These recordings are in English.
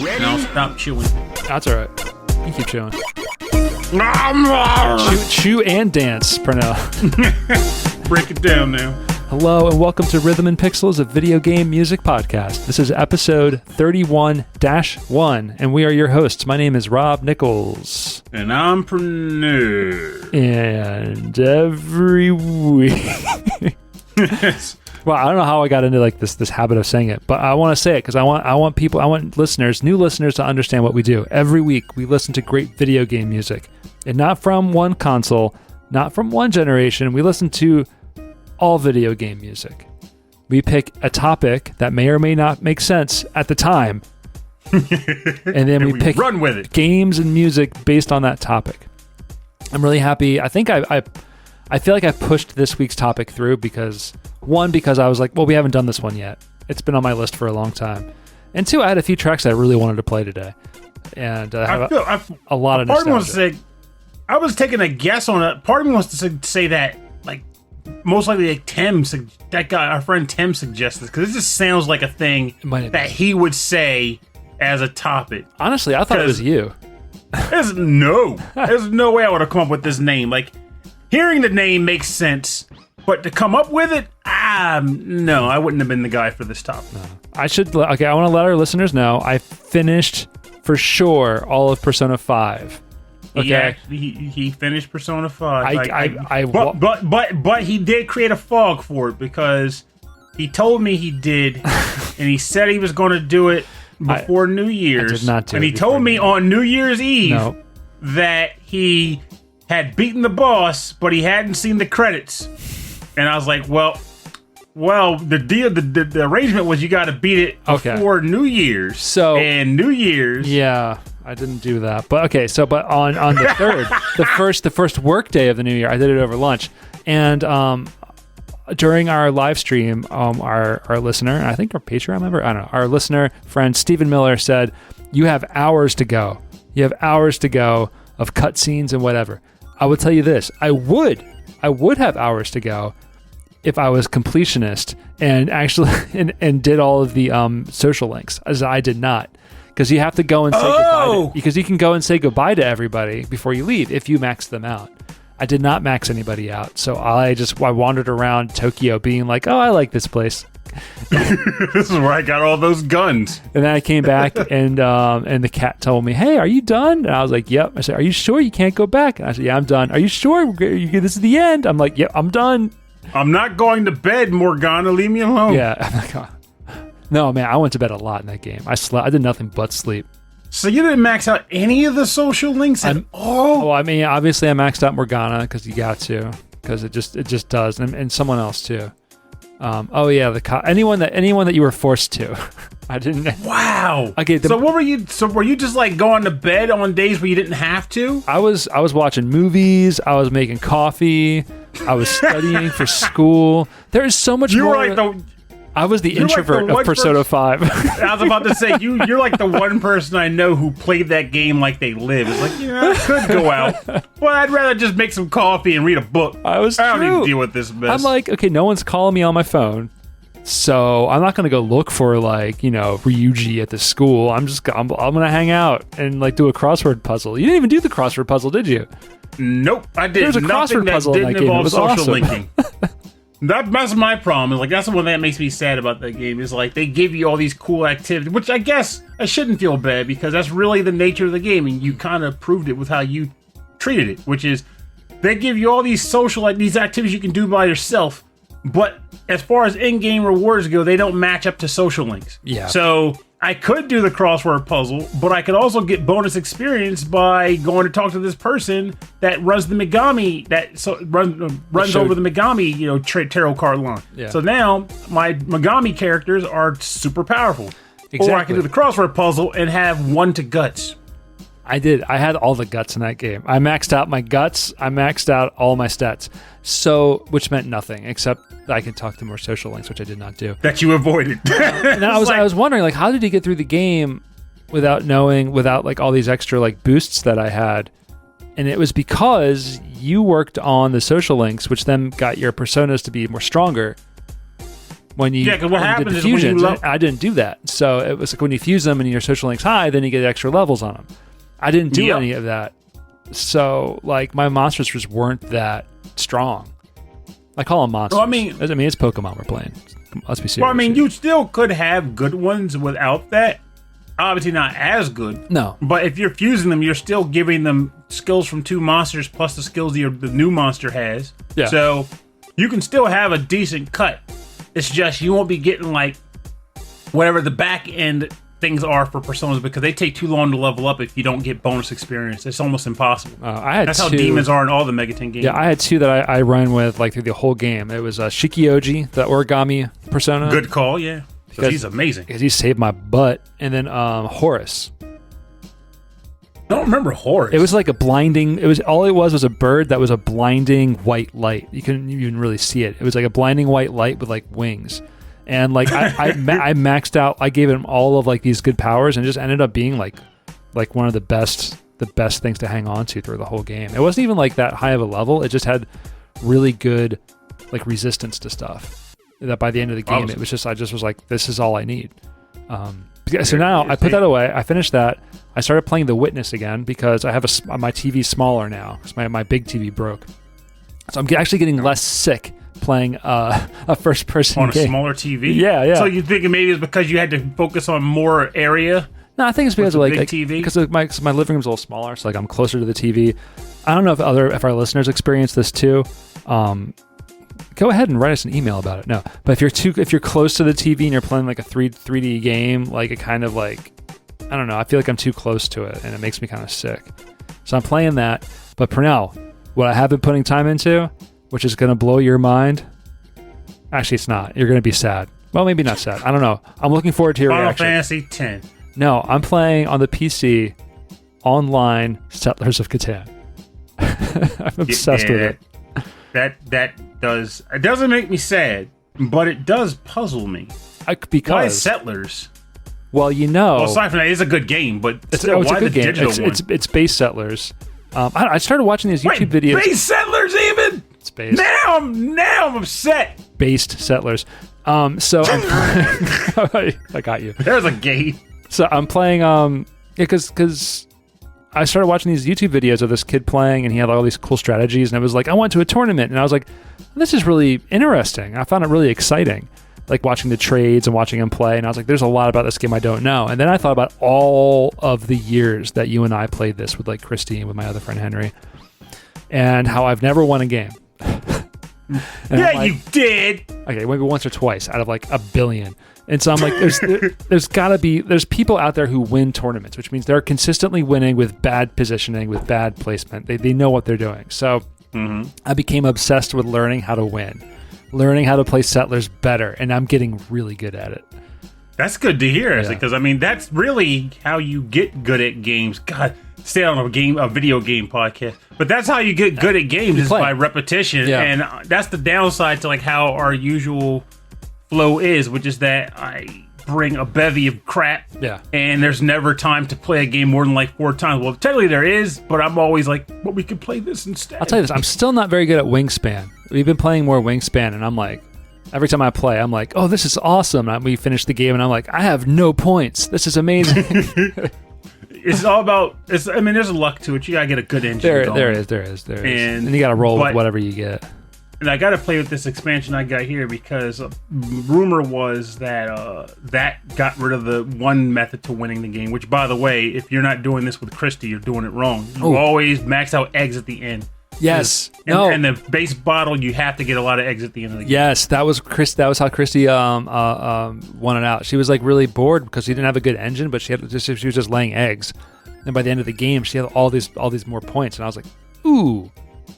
And I'll stop chewing. That's all right. You keep chewing. Chew and dance, Pernell. Break it down now. Hello and welcome to Rhythm and Pixels, a video game music podcast. This is episode 31-1, and we are your hosts. My name is Rob Nichols. And I'm Pernell. And every week... Well, I don't know how I got into like this habit of saying it, but I want to say it because I want listeners, new listeners, to understand what we do. Every week we listen to great video game music, and not from one console, not from one generation. We listen to all video game music. We pick a topic that may or may not make sense at the time, and then we pick run with it. Games and music based on that topic. I'm really happy. I think I feel like I pushed this week's topic through because I was like, well, we haven't done this one yet. It's been on my list for a long time. And two, I had a few tracks that I really wanted to play today. And I have a lot of nostalgia. Part of me wants to say, I was taking a guess on it. Part of me wants to say that, like, most likely like that guy, our friend Tim suggested, because it just sounds like a thing that he would say as a topic. Honestly, I thought it was you. There's no way I would have come up with this name. Like, hearing the name makes sense, but to come up with it, no, I wouldn't have been the guy for this topic. No. I want to let our listeners know I finished for sure all of Persona 5. Okay, he finished Persona 5. But he did create a fog for it because he told me he did, and he said he was going to do it before New Year's. I did not do it. And he told me on New Year's Eve that he had beaten the boss, but he hadn't seen the credits. And I was like, well, the deal, the arrangement was you got to beat it before New Year's. So, and New Year's, yeah, I didn't do that. But okay, so but on the third, the first work day of the new year, I did it over lunch, and during our live stream, our listener, I think our Patreon member, I don't know, our listener friend Stephen Miller said, "You have hours to go. You have hours to go of cutscenes and whatever." I would tell you this: I would have hours to go if I was completionist and actually and did all of the social links, as I did not, because you have to go and say goodbye. Because you can go and say goodbye to everybody before you leave if you max them out. I did not max anybody out, so I wandered around Tokyo being like, "Oh, I like this place." This is where I got all those guns. And then I came back and the cat told me, "Hey, are you done?" And I was like, "Yep." I said, "Are you sure you can't go back?" And I said, "Yeah, I'm done." "Are you sure this is the end?" I'm like, "Yep, I'm done." "I'm not going to bed, Morgana. Leave me alone." Yeah. I'm like, no, man, I went to bed a lot in that game. I slept. I did nothing but sleep. So you didn't max out any of the social links at all? Oh, I mean, obviously I maxed out Morgana because you got to, because it just does, and someone else too. Anyone that you were forced to. I didn't. Wow. Okay. So what were you? So were you just like going to bed on days where you didn't have to? I was watching movies. I was making coffee. I was studying for school. There is so much more. I was the introvert of Persona 5. I was about to say, you're like the one person I know who played that game like they live. It's like, I could go out, but I'd rather just make some coffee and read a book. I don't need to deal with this mess. I'm like, okay, no one's calling me on my phone, so I'm not going to go look for Ryuji at the school. I'm going to hang out and like do a crossword puzzle. You didn't even do the crossword puzzle, did you? Nope, I did. There's a crossword puzzle in that game. It was social awesome. linking. That's my problem. Like, that's the one that makes me sad about that game. Is like they give you all these cool activities, which I guess I shouldn't feel bad because that's really the nature of the game, and you kind of proved it with how you treated it. Which is, they give you all these these activities you can do by yourself, but as far as in-game rewards go, they don't match up to social links. Yeah. So I could do the crossword puzzle, but I could also get bonus experience by going to talk to this person that runs the Megami, runs over the Megami, tarot card line. Yeah. So now my Megami characters are super powerful. Exactly. Or I can do the crossword puzzle and have 1 to guts. I did. I had all the guts in that game. I maxed out my guts. I maxed out all my stats. So, which meant nothing except I could talk to more social links, which I did not do. That you avoided. And I was wondering, like, how did he get through the game without like all these extra like boosts that I had? And it was because you worked on the social links, which then got your personas to be more stronger. When you, Yeah, 'cause what when you did happens the is when you fusions, I didn't do that. So it was like when you fuse them and your social link's high, then you get extra levels on them. I didn't do any of that. So like my monsters just weren't that strong. I call them monsters. Well, I mean, it's Pokemon we're playing. Let's be serious. Well, I mean, you still could have good ones without that. Obviously not as good. No. But if you're fusing them, you're still giving them skills from 2 monsters plus the skills the new monster has. Yeah. So you can still have a decent cut. It's just you won't be getting like whatever the back end things are for personas because they take too long to level up if you don't get bonus experience. It's almost impossible. That's how demons are in all the Megaten games. Yeah, I had 2 that I ran with like through the whole game. It was Shikioji, the origami persona. Good call, yeah. Because he's amazing. Because he saved my butt. And then Horus. I don't remember Horus. It was like a blinding. It was a bird that was a blinding white light. You couldn't even really see it. It was like a blinding white light with like wings. And like I maxed out. I gave him all of like these good powers, and it just ended up being like one of the best things to hang on to through the whole game. It wasn't even like that high of a level. It just had really good like resistance to stuff. That by the end of the game, it was just I just was like, this is all I need. So now I put that away. I finished that. I started playing The Witness again because I have my TV's smaller now because my big TV broke. So I'm actually getting less sick playing a first-person on game. A smaller TV. Yeah. So you think maybe it's because you had to focus on more area? No, I think it's because of like TV. Because my living room's a little smaller, so like I'm closer to the TV. I don't know if our listeners experience this too. Go ahead and write us an email about it. No, but if you're close to the TV and you're playing like a 3D game, like it kind of like, I don't know, I feel like I'm too close to it and it makes me kind of sick. So I'm playing that. But Pernell, what I have been putting time into, which is going to blow your mind. Actually, it's not. You're going to be sad. Well, maybe not sad. I don't know. I'm looking forward to your reaction. Final Fantasy X. No, I'm playing on the PC online Settlers of Catan. I'm obsessed with it. That doesn't make me sad, but it does puzzle me. Because why Settlers? Well, aside from that, it's a good game, but still, why the digital one? It's base Settlers. I started watching these YouTube videos. Base Settlers even? It's based. Now I'm upset. Based Settlers. So I got you. There's a game. So I'm playing because I started watching these YouTube videos of this kid playing, and he had all these cool strategies, and I was like, I went to a tournament, and I was like, this is really interesting. I found it really exciting, like watching the trades and watching him play, and I was like, there's a lot about this game I don't know. And then I thought about all of the years that you and I played this with like Christy and with my other friend Henry, and how I've never won a game. Yeah, like, you did. Okay, maybe once or twice out of like a billion. And so I'm like, there's people out there who win tournaments, which means they're consistently winning with bad positioning, with bad placement. They know what they're doing. So I became obsessed with learning how to win, learning how to play Settlers better, and I'm getting really good at it. That's good to hear, because I mean that's really how you get good at games. God, stay on a video game podcast, but that's how you get good at games is by repetition, and that's the downside to like how our usual flow is, which is that I bring a bevy of crap, and there's never time to play a game more than like 4 times. Well, technically there is, but I'm always like, well, we could play this instead. I'll tell you this, I'm still not very good at Wingspan. We've been playing more Wingspan, and I'm like, every time I play, I'm like, oh, this is awesome. And we finish the game, and I'm like, I have no points. This is amazing. It's all about, there's a luck to it. You gotta get a good engine going. There is. And you gotta roll with whatever you get. And I got to play with this expansion I got here because rumor was that that got rid of the one method to winning the game. Which, by the way, if you're not doing this with Christy, you're doing it wrong. You always max out eggs at the end. Yes. And the base bottle, you have to get a lot of eggs at the end of the game. Yes, that was how Christy won it out. She was like really bored because she didn't have a good engine, but she was just laying eggs. And by the end of the game, she had all these more points, and I was like, ooh.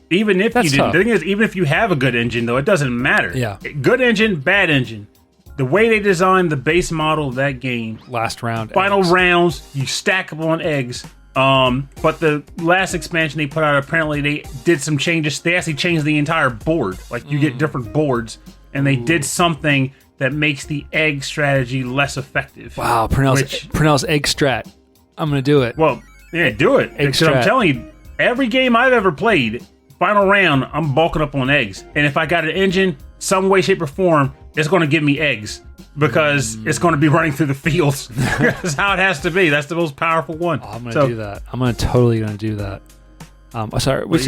Even if you didn't, the thing is, even if you have a good engine, though, it doesn't matter. Yeah. Good engine, bad engine. The way they designed the base model of that game, last round, final rounds, you stack them on eggs. But the last expansion they put out, apparently they did some changes. They actually changed the entire board. Like you get different boards, and they did something that makes the egg strategy less effective. Wow, Pernell's egg strat. I'm gonna do it. Well, yeah, do it. Because I'm telling you, every game I've ever played, final round, I'm bulking up on eggs. And if I got an engine, some way, shape, or form, it's going to give me eggs because it's going to be running through the fields. That's how it has to be. That's the most powerful one. Oh, I'm going to do that. I'm totally going to do that. Sorry, we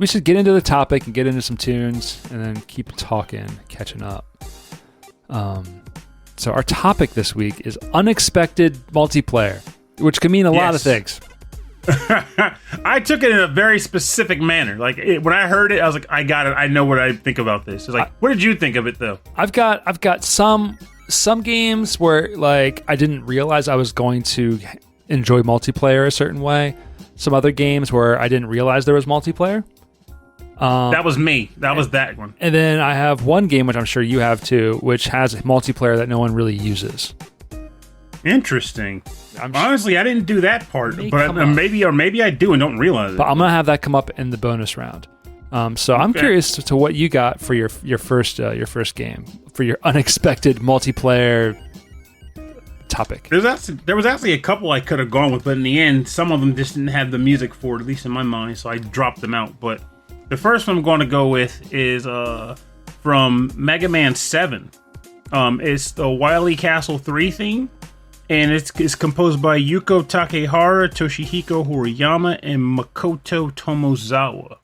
should get into the topic and get into some tunes and then keep talking, catching up. So our topic this week is unexpected multiplayer, which can mean a lot of things. I took it in a very specific manner. Like when I heard it, I was like, I got it. I know what I think about this. It's like, what did you think of it though? I've got some games where like I didn't realize I was going to enjoy multiplayer a certain way. Some other games where I didn't realize there was multiplayer. That was me. That was that one. And then I have one game, which I'm sure you have too, which has multiplayer that no one really uses. Interesting. Honestly, I didn't do that part, but maybe I do and don't realize it. But I'm gonna have that come up in the bonus round. So I'm curious to what you got for your first game, for your unexpected multiplayer topic. There was actually a couple I could have gone with, but in the end, some of them just didn't have the music for it, at least in my mind, so I dropped them out. But the first one I'm going to go with is from Mega Man 7. It's the Wily Castle 3 theme, and it's composed by Yuko Takehara, Toshihiko Horiyama, and Makoto Tomozawa.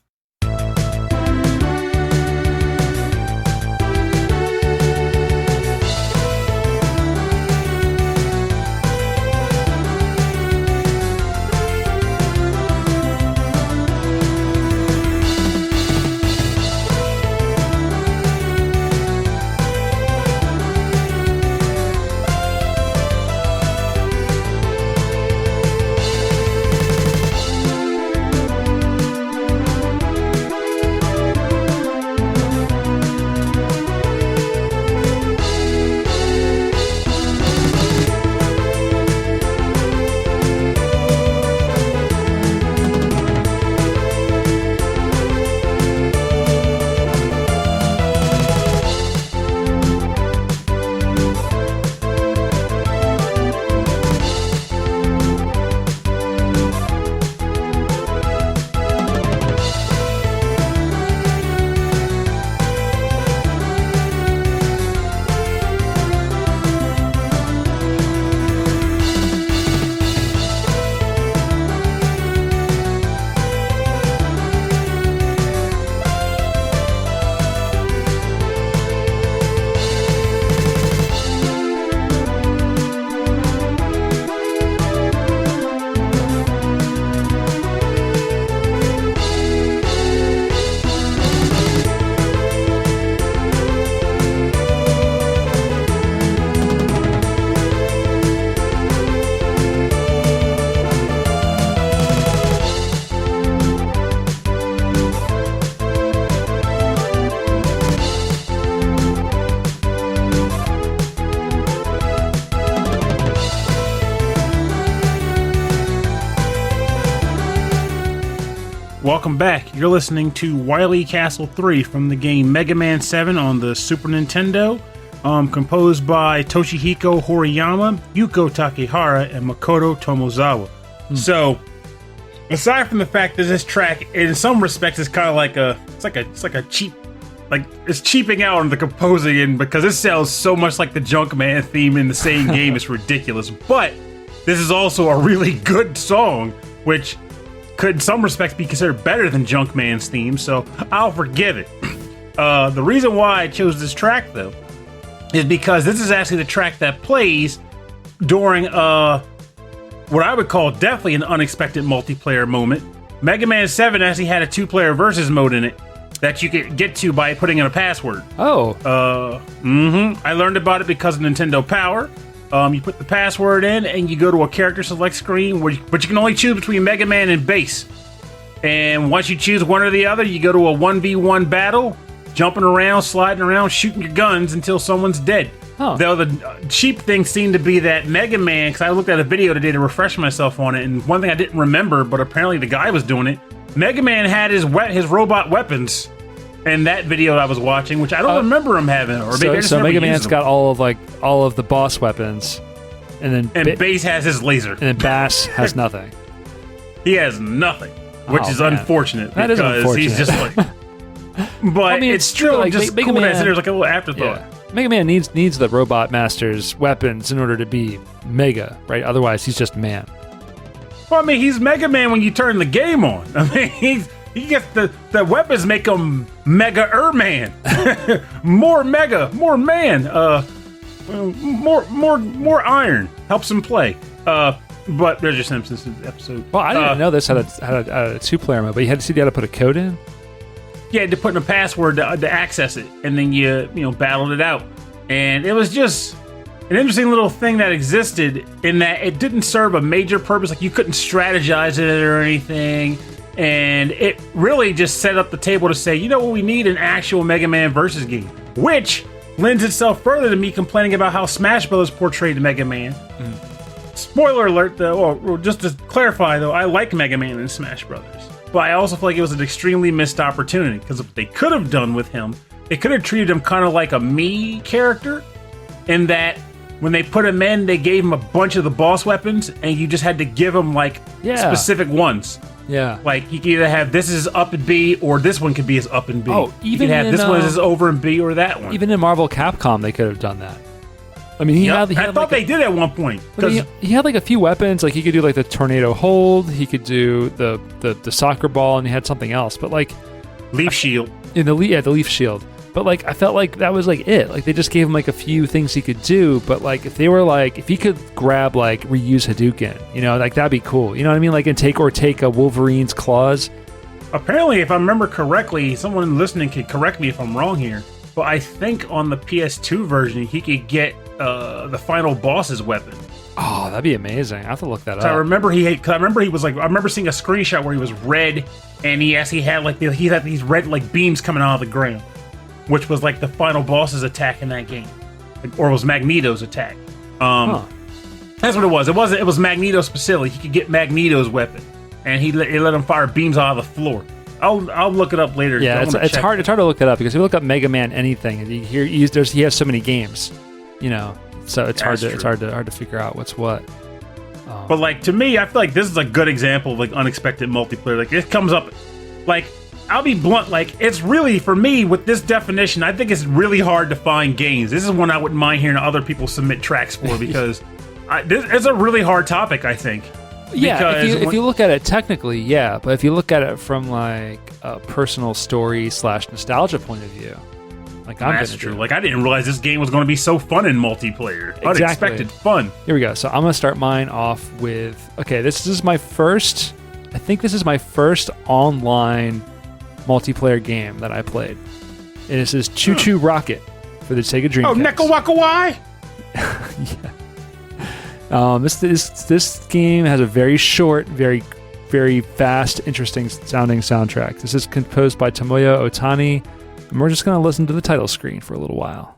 Welcome back. You're listening to Wily Castle 3 from the game Mega Man 7 on the Super Nintendo, composed by Toshihiko Horiyama, Yuko Takehara, and Makoto Tomozawa. So, aside from the fact that this track, in some respects, is kind of like a cheap, like it's cheaping out on the composing, and because it sounds so much like the Junkman theme in the same game, it's ridiculous. But this is also a really good song, which could in some respects be considered better than Junkman's theme, so I'll forgive it. The reason why I chose this track, though, is because this is actually the track that plays during what I would call definitely an unexpected multiplayer moment. Mega Man 7 actually had a 2-player versus mode in it that you could get to by putting in a password. Oh. I learned about it because of Nintendo Power. You put the password in, and you go to a character select screen, but you can only choose between Mega Man and Bass. And once you choose one or the other, you go to a 1v1 battle, jumping around, sliding around, shooting your guns until someone's dead. Oh. Though the cheap thing seemed to be that Mega Man, because I looked at a video today to refresh myself on it, and one thing I didn't remember, but apparently the guy was doing it, Mega Man had his robot weapons in that video I was watching, which I don't remember him having. Or maybe so Mega Man's got all of the boss weapons, and then Bass has his laser, and then Bass has nothing. He has nothing, which is unfortunate. That is unfortunate. He's just like. But I mean, it's still like, just Mega cool Man, that there's like a little afterthought. Mega Man needs the Robot Master's weapons in order to be Mega, right? Otherwise, he's just man. Well, I mean, he's Mega Man when you turn the game on. I mean, he gets the weapons make him Mega-man. More Mega, more man. More iron helps him play. But there's your Simpsons episode. Well, I didn't know this had a 2-player mode, but you had to put a code in. Yeah, you had to put in a password to access it, and then you battled it out. And it was just an interesting little thing that existed in that it didn't serve a major purpose. Like, you couldn't strategize it or anything. And it really just set up the table to say, you know what, we need an actual Mega Man versus game. Which lends itself further to me complaining about how Smash Bros. Portrayed Mega Man. Spoiler alert, though, or just to clarify, though, I like Mega Man in Smash Brothers. But I also feel like it was an extremely missed opportunity, because what they could have done with him, they could have treated him kind of like a Mii character, in that when they put him in, they gave him a bunch of the boss weapons, and you just had to give him, like, specific ones. Yeah. Like, you could either have this is up and B, or this one could be as up and B. Oh, even you could have this one is over and B, or that one. Even in Marvel Capcom, they could have done that. I mean, he had I thought they did at one point. He had like a few weapons. Like, he could do like the tornado hold. He could do the soccer ball, and he had something else. But like leaf shield. In the leaf shield. But like, I felt like that was like it. Like, they just gave him like a few things he could do. But like, if he could grab like reuse Hadouken, like that'd be cool. You know what I mean? Like, and take a Wolverine's claws. Apparently, if I remember correctly, someone listening could correct me if I'm wrong here. But I think on the PS2 version, he could get the final boss's weapon. Oh, that'd be amazing. I have to look that up. I remember I remember seeing a screenshot where he was red, and he had these red like beams coming out of the ground, which was like the final boss's attack in that game, or it was Magneto's attack. That's what it was. It was Magneto specifically. He could get Magneto's weapon, and he let him fire beams out of the floor. I'll look it up later. Yeah, it's hard to look that up, because if you look up Mega Man anything, and he has so many games, so it's hard to figure out what's what. But like, to me, I feel like this is a good example of like unexpected multiplayer. Like, it comes up, like, I'll be blunt, like, it's really, for me, with this definition, I think it's really hard to find games. This is one I wouldn't mind hearing other people submit tracks for, because it's a really hard topic, I think. Yeah, if you look at it technically, yeah, but if you look at it from like a personal story / nostalgia point of view, like that's true. Like, I didn't realize this game was going to be so fun in multiplayer. Exactly. Unexpected fun. Here we go. So I'm going to start mine off with, okay, this is my first online multiplayer game that I played. And this is ChuChu Rocket for the Sega Dreamcast. Oh, Nekawakawai! Yeah. This game has a very short, very, very fast, interesting sounding soundtrack. This is composed by Tomoya Ohtani, and we're just going to listen to the title screen for a little while.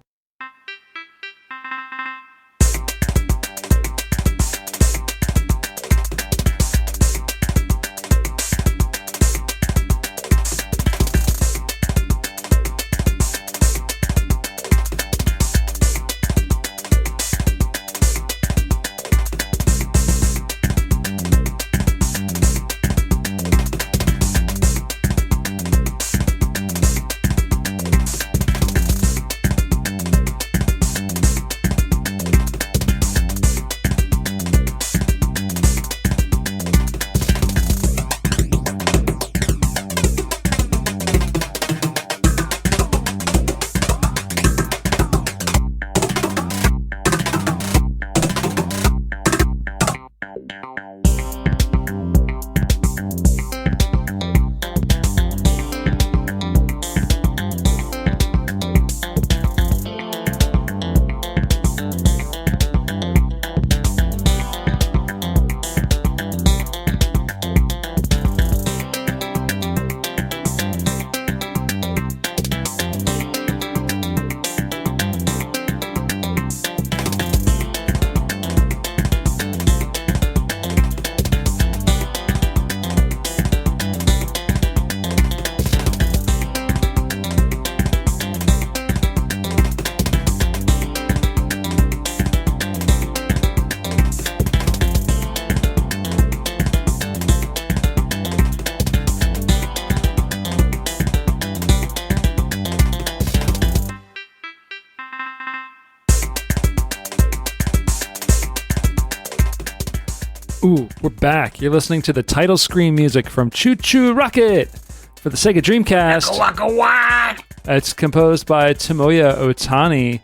Ooh, we're back. You're listening to the title screen music from ChuChu Rocket for the Sega Dreamcast. Waka, waka, waka. It's composed by Tomoya Ohtani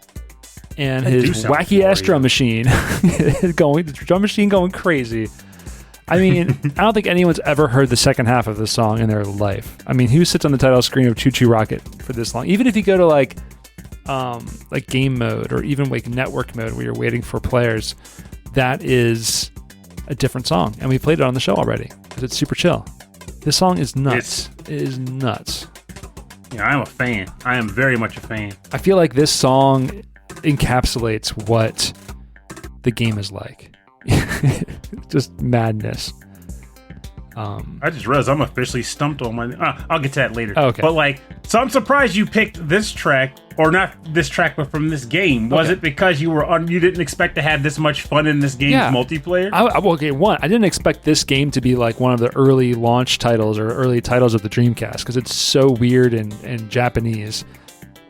and his wacky-ass drum machine. The drum machine going crazy. I mean, I don't think anyone's ever heard the second half of this song in their life. I mean, who sits on the title screen of ChuChu Rocket for this long? Even if you go to like game mode or even like network mode where you're waiting for players, that is a different song. And we played it on the show already because it's super chill. This song is nuts. It is nuts. Yeah, I'm a fan. I am very much a fan. I feel like this song encapsulates what the game is like. Just madness. I just realized I'm officially stumped on my... I'll get to that later. Okay. But so I'm surprised you picked this track, or not this track, but from this game. Was it because you didn't expect to have this much fun in this game's multiplayer? I didn't expect this game to be like one of the early launch titles or early titles of the Dreamcast because it's so weird and Japanese.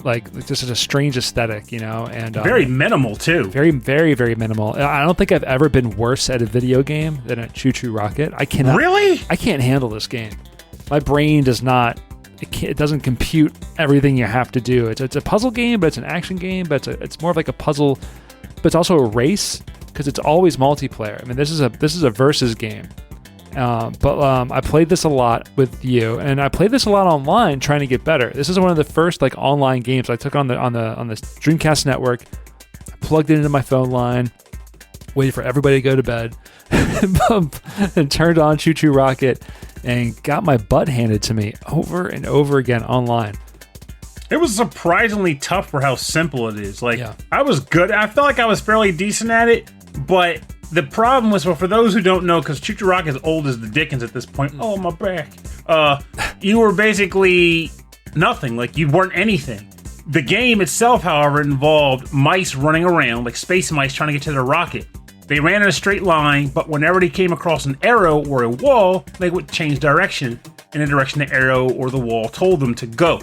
Like, this is a strange aesthetic, and very minimal too. Very, very, very minimal. I don't think I've ever been worse at a video game than at ChuChu Rocket. I cannot. Really? I can't handle this game. My brain does not. It doesn't compute everything you have to do. It's a puzzle game, but it's an action game. But it's more of like a puzzle, but it's also a race because it's always multiplayer. I mean, this is a versus game. But I played this a lot with you, and I played this a lot online trying to get better. This is one of the first like online games I took on the Dreamcast network. I plugged it into my phone line, waited for everybody to go to bed, and turned on ChuChu Rocket, and got my butt handed to me over and over again online. It was surprisingly tough for how simple it is. I was good. I felt like I was fairly decent at it, but the problem was, for those who don't know, because ChuChu Rock is old as the Dickens at this point. Oh, my back. You were basically nothing. Like, you weren't anything. The game itself, however, involved mice running around, like space mice trying to get to their rocket. They ran in a straight line, but whenever they came across an arrow or a wall, they would change direction in the direction the arrow or the wall told them to go.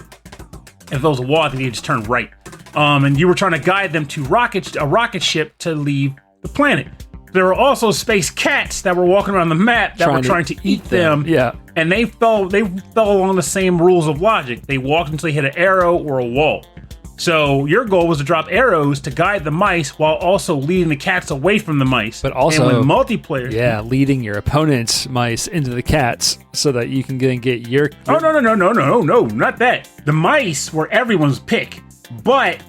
If it was a wall, I think they just turned right. And you were trying to guide them to a rocket ship to leave the planet. There were also space cats that were walking around the map that were trying to eat them. Yeah. And they fell along the same rules of logic. They walked until they hit an arrow or a wall. So your goal was to drop arrows to guide the mice while also leading the cats away from the mice. But also, and when multiplayer, leading your opponent's mice into the cats so that you can get your... Oh, no, not that. The mice were everyone's pick. But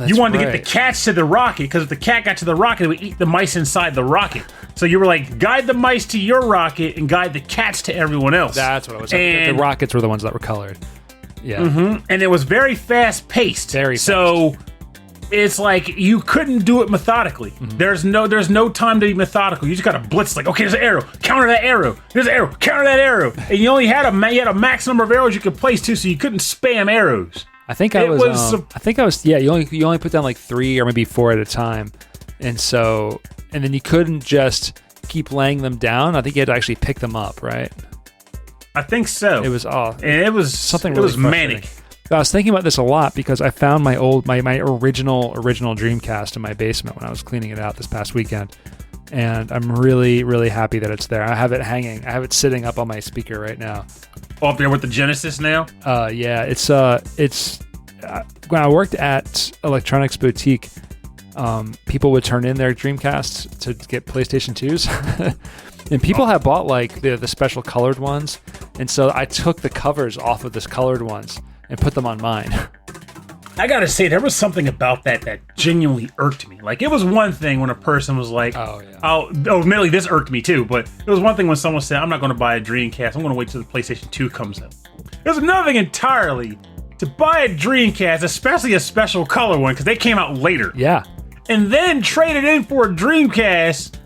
you wanted to get the cats to the rocket, because if the cat got to the rocket, it would eat the mice inside the rocket. So you were like, guide the mice to your rocket and guide the cats to everyone else. That's what I was saying. The rockets were the ones that were colored. Yeah. Mm-hmm. And it was very fast-paced. Very fast. So it's like you couldn't do it methodically. Mm-hmm. There's no time to be methodical. You just got to blitz, like, okay, there's an arrow. Counter that arrow. There's an arrow. Counter that arrow. And you only had a max number of arrows you could place, too, so you couldn't spam arrows. I think I was. Yeah, you only put down like 3 or maybe 4 at a time, and then you couldn't just keep laying them down. I think you had to actually pick them up, right? I think so. It was off, and it was something. It was manic. I was thinking about this a lot because I found my original Dreamcast in my basement when I was cleaning it out this past weekend, and I'm really, really happy that it's there. I have it hanging. I have it sitting up on my speaker right now. Up there with the Genesis now? Yeah, it's when I worked at Electronics Boutique, people would turn in their Dreamcasts to get PlayStation 2s. And people have bought like the special colored ones. And so I took the covers off of this colored ones and put them on mine. I gotta say, there was something about that genuinely irked me. Like, it was one thing when a person was like, admittedly, this irked me too, but it was one thing when someone said, I'm not gonna buy a Dreamcast, I'm gonna wait till the PlayStation 2 comes out. It was another thing entirely to buy a Dreamcast, especially a special color one, because they came out later. Yeah. And then trade it in for a Dreamcast.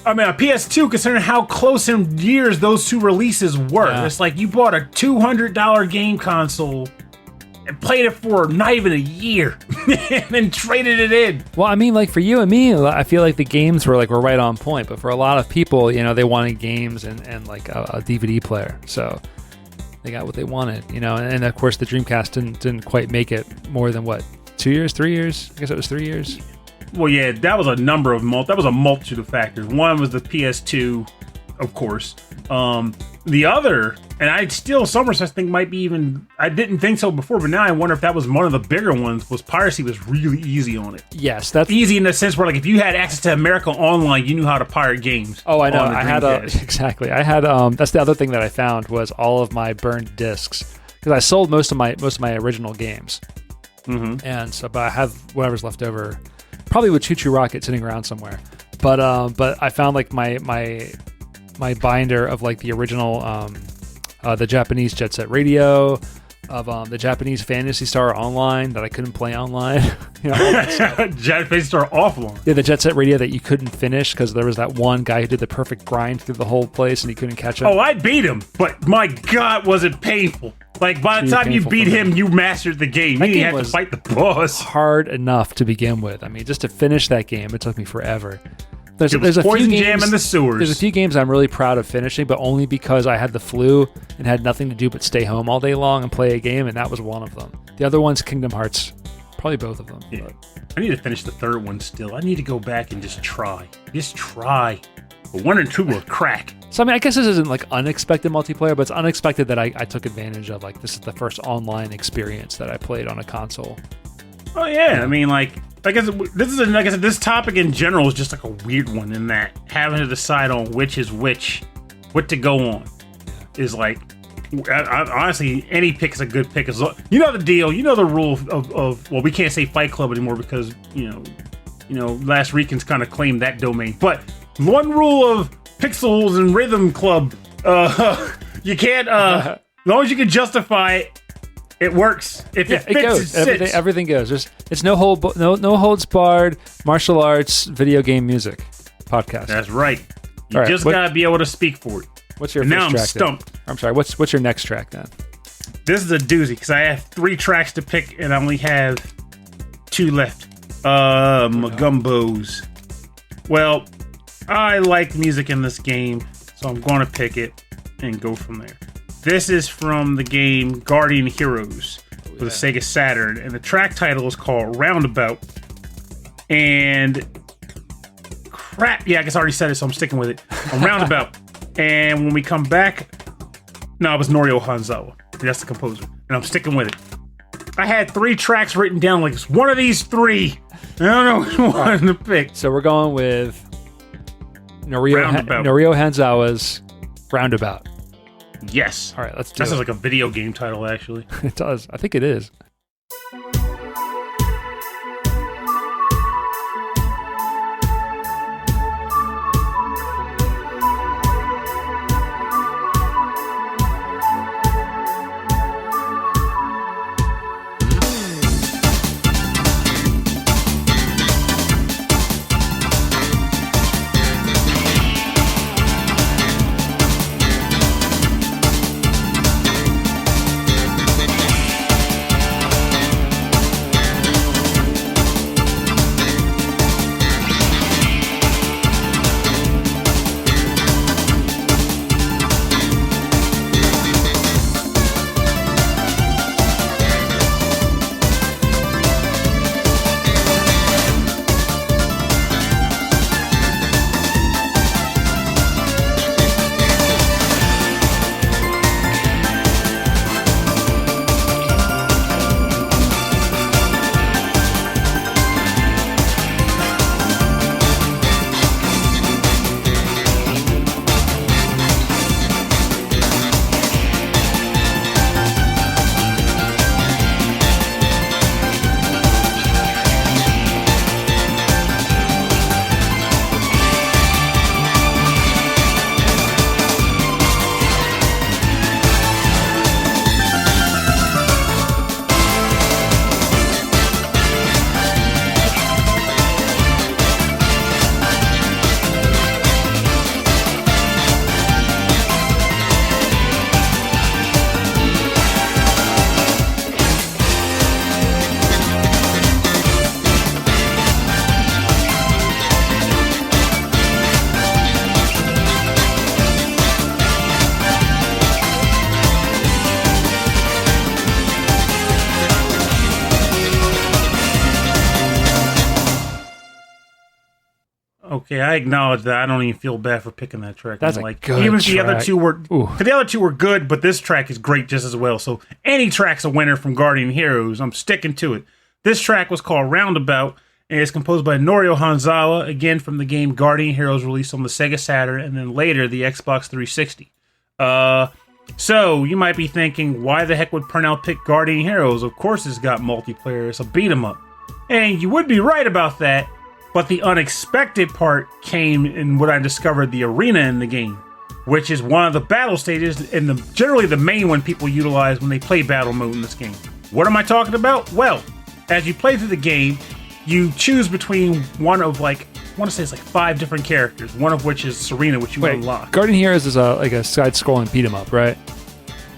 I mean, a PS2, considering how close in years those two releases were. Yeah. It's like you bought a $200 game console and played it for not even a year, and then traded it in. Well, I mean, like for you and me, I feel like the games were right on point. But for a lot of people, they wanted games and like a DVD player, so they got what they wanted, And of course, the Dreamcast didn't quite make it more than 2 years, 3 years. I guess it was 3 years. Well, yeah, that was a multitude of factors. One was the PS2 of course. The other, and I still, Somerset think might be even, I didn't think so before, but now I wonder if that was one of the bigger ones, was piracy was really easy on it. Yes, that's easy in the sense where, like, if you had access to America Online, you knew how to pirate games. Oh, I know. I had exactly. I had that's the other thing that I found was all of my burned discs, because I sold most of my original games, and so but I have whatever's left over, probably with ChuChu Rocket sitting around somewhere. But I found like my binder of like the original the Japanese Jet Set Radio, of the Japanese Phantasy Star Online that I couldn't play online. You know, all that stuff. Japanese Star offline. Yeah, the Jet Set Radio that you couldn't finish because there was that one guy who did the perfect grind through the whole place and he couldn't catch up. Oh, I beat him, but my God, was it painful. Like, by the time you beat him, you mastered the game. You didn't have to fight the boss. Hard enough to begin with. I mean, just to finish that game, it took me forever. There's a Poison few Jam games, in the sewers. There's a few games I'm really proud of finishing, but only because I had the flu and had nothing to do but stay home all day long and play a game, and that was one of them. The other one's Kingdom Hearts. Probably both of them. Yeah. But. I need to finish the third one still. I need to go back and just try. Just try. But 1 and 2 were crack. So, I mean, I guess this isn't like unexpected multiplayer, but it's unexpected that I took advantage of, like, this is the first online experience that I played on a console. Oh, yeah. I mean, like I guess this is, like I said, this topic in general is just like a weird one in that having to decide on which is which, what to go on, is like, honestly, any pick is a good pick. You know the deal. You know the rule of well, we can't say Fight Club anymore because you know, Last Reckon's kind of claimed that domain. But one rule of Pixels and Rhythm Club, you can't, as long as you can justify it. It works. If it fits, it goes. It sits. Everything goes. It's no holds barred martial arts video game music podcast. That's right. You right, just gotta be able to speak for it. What's your and first now I'm track stumped. Then? I'm sorry. What's your next track then? This is a doozy because I have 3 tracks to pick and I only have 2 left. Magumbos. Well, I like music in this game, so I'm going to pick it and go from there. This is from the game Guardian Heroes for the Sega Saturn, and the track title is called Roundabout. And crap, yeah, I guess I already said it, so I'm sticking with it. Roundabout. And when we come back, no, it was Norio Hanzawa. That's the composer, and I'm sticking with it. I had 3 tracks written down, like it's one of these 3. I don't know which one to pick. So we're going with Norio Hanzawa's Roundabout. Yes. All right, let's do it. That sounds like a video game title, actually. It does. I think it is. Okay, I acknowledge that. I don't even feel bad for picking that track. That's I'm a good even if the track. other two were, the other two were good, but this track is great just as well. So any track's a winner from Guardian Heroes. I'm sticking to it. This track was called Roundabout, and it's composed by Norio Hanzawa, again from the game Guardian Heroes, released on the Sega Saturn and then later the Xbox 360. So you might be thinking, why the heck would Purnell pick Guardian Heroes? Of course, it's got multiplayer. It's a beat 'em up, and you would be right about that. But the unexpected part came in what I discovered the arena in the game, which is one of the battle stages and generally the main one people utilize when they play battle mode in this game. What am I talking about? Well, as you play through the game, you choose between one of I want to say it's 5 different characters, one of which is Serena, which you unlock. Guardian Heroes is a side-scrolling beat 'em up, right?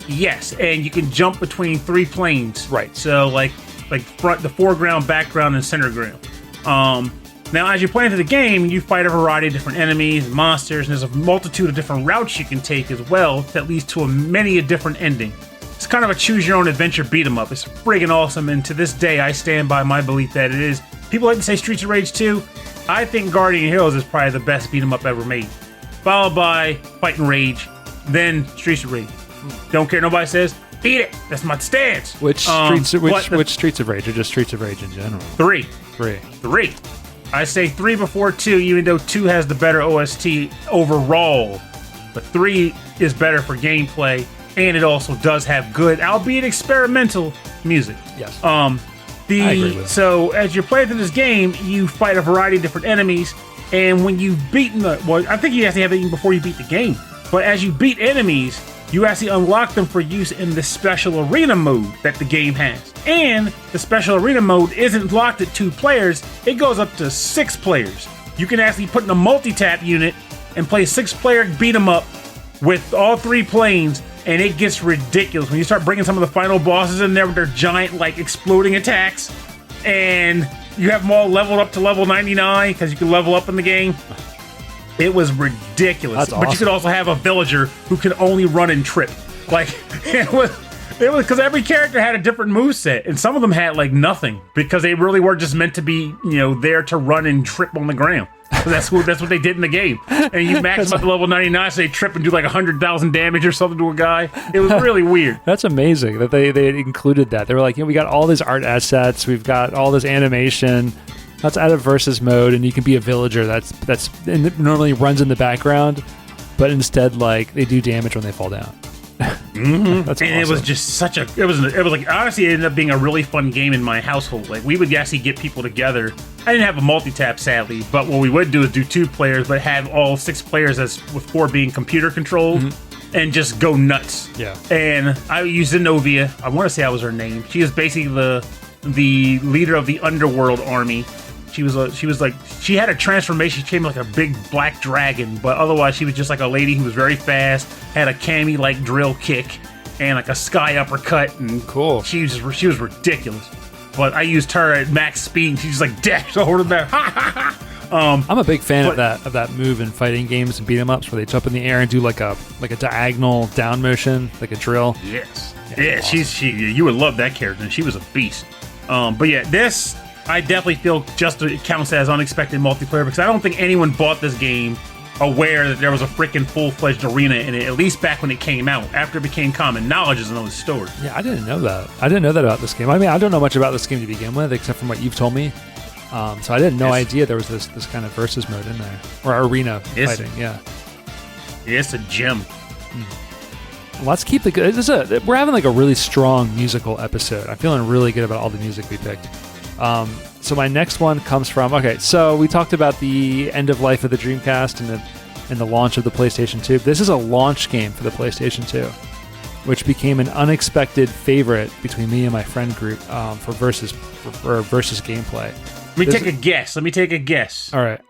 Yes, and you can jump between 3 planes. Right. So like the foreground, background, and center ground. Now, as you play into the game, you fight a variety of different enemies and monsters, and there's a multitude of different routes you can take as well that leads to many a different ending. It's kind of a choose-your-own-adventure beat-em-up. It's friggin' awesome, and to this day, I stand by my belief that it is. People like to say Streets of Rage 2. I think Guardian Heroes is probably the best beat-em-up ever made, followed by Fight and Rage, then Streets of Rage. Don't care nobody says, eat it. That's my stance. Which Streets of Rage, or just Streets of Rage in general? 3. 3. I say 3 before 2, even though 2 has the better OST overall. But 3 is better for gameplay, and it also does have good, albeit experimental, music. Yes. I agree with So as you're playing through this game, you fight a variety of different enemies, and when you've beaten I think you have to have it even before you beat the game. But as you beat enemies, you actually unlock them for use in the special arena mode that the game has. And the special arena mode isn't locked at 2 players, it goes up to 6 players. You can actually put in a multi-tap unit and play 6-player beat 'em up with all 3 planes, and it gets ridiculous when you start bringing some of the final bosses in there with their giant, exploding attacks, and you have them all leveled up to level 99 because you can level up in the game. It was ridiculous. That's But awesome. you could also have a villager who can only run and trip. It was because every character had a different moveset, and some of them had nothing because they really were just meant to be, there to run and trip on the ground. So that's what they did in the game. And you max them up to level 99, so they trip and do 100,000 damage or something to a guy. It was really weird. That's amazing that they included that. They were like, we got all these art assets, we've got all this animation. Let's add a versus mode, and you can be a villager. That's and it normally runs in the background, but instead, they do damage when they fall down. Mm-hmm. That's and awesome. it was just honestly, it ended up being a really fun game in my household. We would actually get people together. I didn't have a multi-tap, sadly, but what we would do is do 2 players, but have all 6 players with 4 being computer controlled, and just go nuts. Yeah. And I used Zenobia. I want to say that was her name. She is basically the leader of the underworld army. She had a transformation. She became like a big black dragon, but otherwise she was just like a lady who was very fast, had a Kami drill kick, and a sky uppercut, and cool. She was ridiculous. But I used her at max speed, and she just dashed over the back. I'm a big fan of that move in fighting games and beat 'em ups where they jump in the air and do like a diagonal down motion, like a drill. Yes. Yeah, awesome. You would love that character, and she was a beast. But yeah, this I definitely feel it counts as unexpected multiplayer because I don't think anyone bought this game aware that there was a freaking full-fledged arena in it, at least back when it came out. After it became common knowledge is another story. Yeah, I didn't know that. I didn't know that about this game. I mean, I don't know much about this game to begin with, except from what you've told me. So I didn't idea there was this kind of versus mode in there, or arena fighting. Yeah, it's a gem. Let's keep the good. We're having a really strong musical episode. I'm feeling really good about all the music we picked. So my next one comes from, so we talked about the end of life of the Dreamcast and the launch of the PlayStation 2. This is a launch game for the PlayStation 2, which became an unexpected favorite between me and my friend group for versus gameplay. Let me take a guess. All right.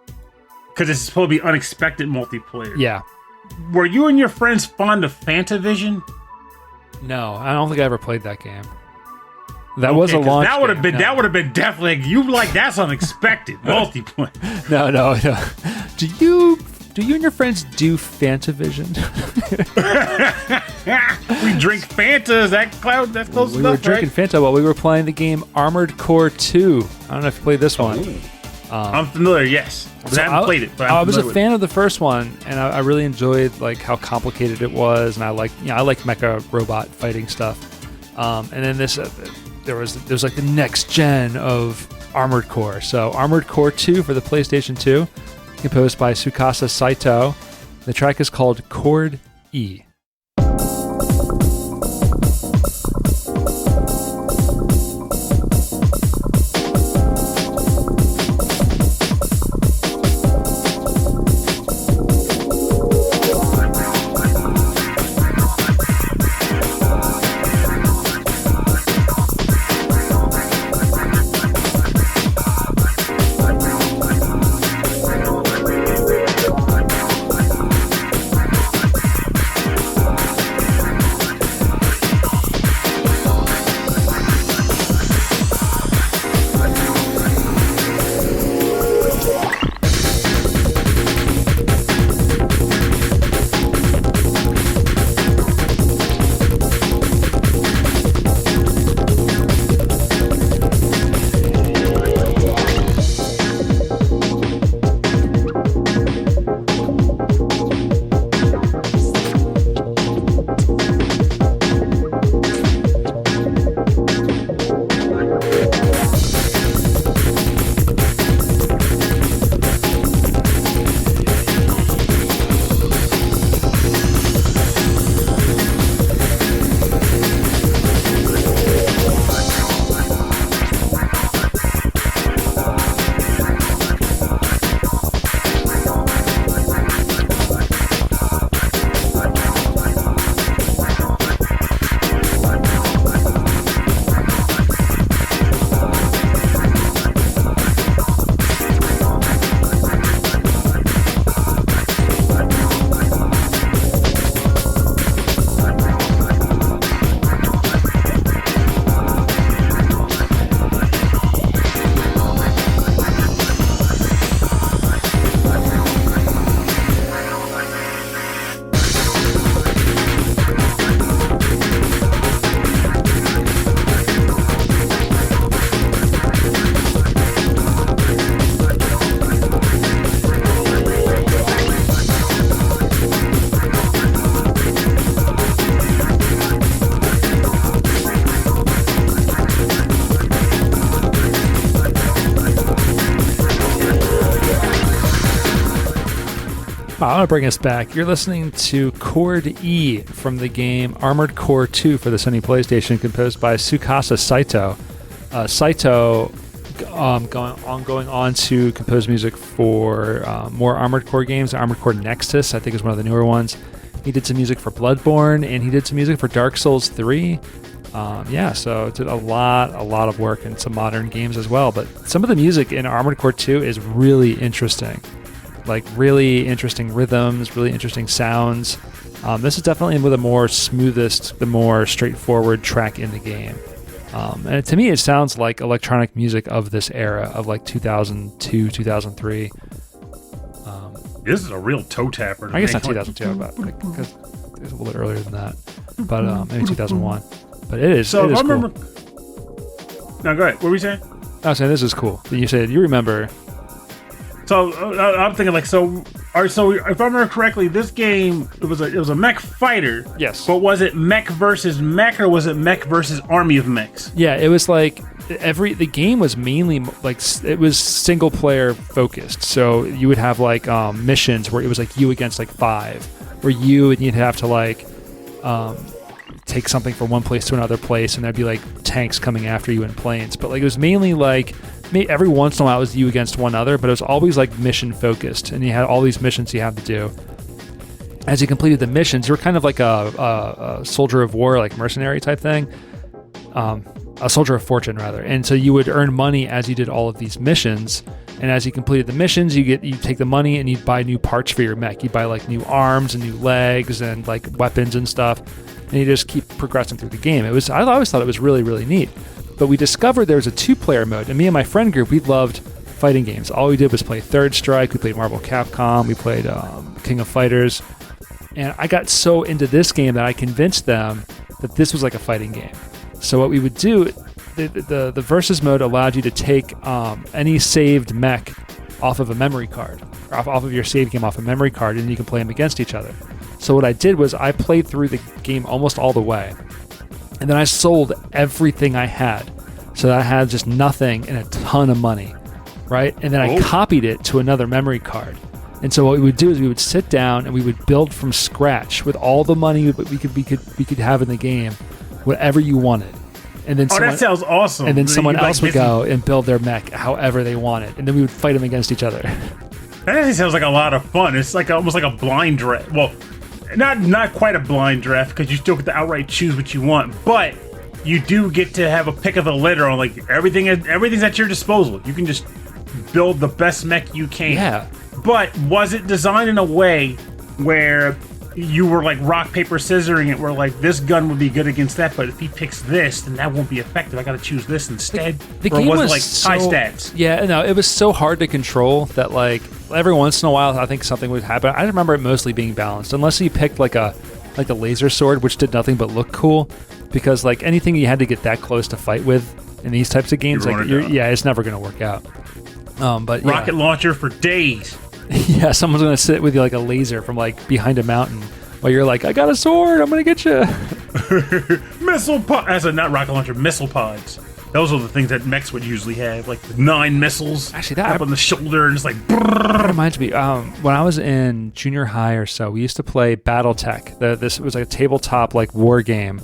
Because it's supposed to be unexpected multiplayer. Yeah. Were you and your friends fond of Fantavision? No, I don't think I ever played that game. That was a launch. That would have been. No. That would have been definitely. That's unexpected multiplayer. No. Do you and your friends do Fantavision? We drink Fanta. Is that cloud? That's close enough. We were drinking Fanta while we were playing the game Armored Core 2. I don't know if you played this one. I'm familiar, yes. I haven't played it, but I was a fan of the first one, and I really enjoyed like how complicated it was, and I like mecha robot fighting stuff. And then this, there was like the next gen of Armored Core. So Armored Core 2 for the PlayStation 2, composed by Tsukasa Saitoh. The track is called Chord E. I want to bring us back. You're listening to Chord E from the game Armored Core 2 for the Sony PlayStation, composed by Tsukasa Saitoh. Saitoh going on to compose music for more Armored Core games. Armored Core Nexus, I think, is one of the newer ones. He did some music for Bloodborne, and he did some music for Dark Souls 3. So did a lot of work in some modern games as well. But some of the music in Armored Core 2 is really interesting. Like really interesting rhythms, really interesting sounds. This is definitely with the more smoothest, the more straightforward track in the game. And to me, it sounds like electronic music of this era of like 2002, 2003. This is a real toe tapper. I guess not 2002, but because it's a little bit earlier than that. But maybe 2001. But it is. So it if is I remember. Cool. No, go ahead. What were you saying? I was saying this is cool. You said you remember. So I'm thinking like so. All right, so if I remember correctly, this game it was a mech fighter. Yes. But was it mech versus mech or was it mech versus army of mechs? Yeah, it was like the game was mainly like it was single player focused. So you would have like missions where it was like you against like 5, where you'd have to like take something from one place to another place, and there'd be like tanks coming after you in planes. But like it was mainly like every once in a while it was you against one other, but it was always like mission focused, and you had all these missions you had to do. As you completed the missions, you were kind of like a soldier of war, like mercenary type thing, a soldier of fortune rather. And so you would earn money as you did all of these missions. And as you completed the missions, you take the money and you'd buy new parts for your mech. You buy like new arms and new legs and like weapons and stuff, and you just keep progressing through the game. I always thought it was really, really neat. But we discovered there was a 2-player mode, and me and my friend group, we loved fighting games. All we did was play Third Strike, we played Marvel Capcom, we played King of Fighters, and I got so into this game that I convinced them that this was like a fighting game. So what we would do, the versus mode allowed you to take any saved mech off of a memory card, or off of your save game off a memory card, and you can play them against each other. So what I did was I played through the game almost all the way, and then I sold everything I had. So that I had just nothing and a ton of money, right? And then I copied it to another memory card. And so what we would do is we would sit down and we would build from scratch with all the money we could have in the game, whatever you wanted. And then that sounds awesome. And then someone else would go and build their mech however they wanted, and then we would fight them against each other. That actually sounds like a lot of fun. It's like almost like a blind draft. Well, not quite a blind draft because you still get to outright choose what you want, but you do get to have a pick of the litter on like everything's at your disposal. You can just build the best mech you can. Yeah. But was it designed in a way where you were like rock, paper, scissoring it, where like this gun would be good against that, but if he picks this, then that won't be effective. I got to choose this instead. The or game was it was like so, high stats? Yeah, no, it was so hard to control that like every once in a while I think something would happen. I remember it mostly being balanced, unless you picked like a laser sword, which did nothing but look cool, because like anything you had to get that close to fight with in these types of games, it's never going to work out. But rocket launcher for days. Yeah, someone's going to sit with you like a laser from like behind a mountain while you're like, I got a sword, I'm going to get you. Missile pod. Not rocket launcher, missile pods. Those are the things that mechs would usually have, like 9 missiles. Actually, that up on the shoulder and just like. That reminds me. When I was in junior high or so, we used to play BattleTech. This was like a tabletop like war game,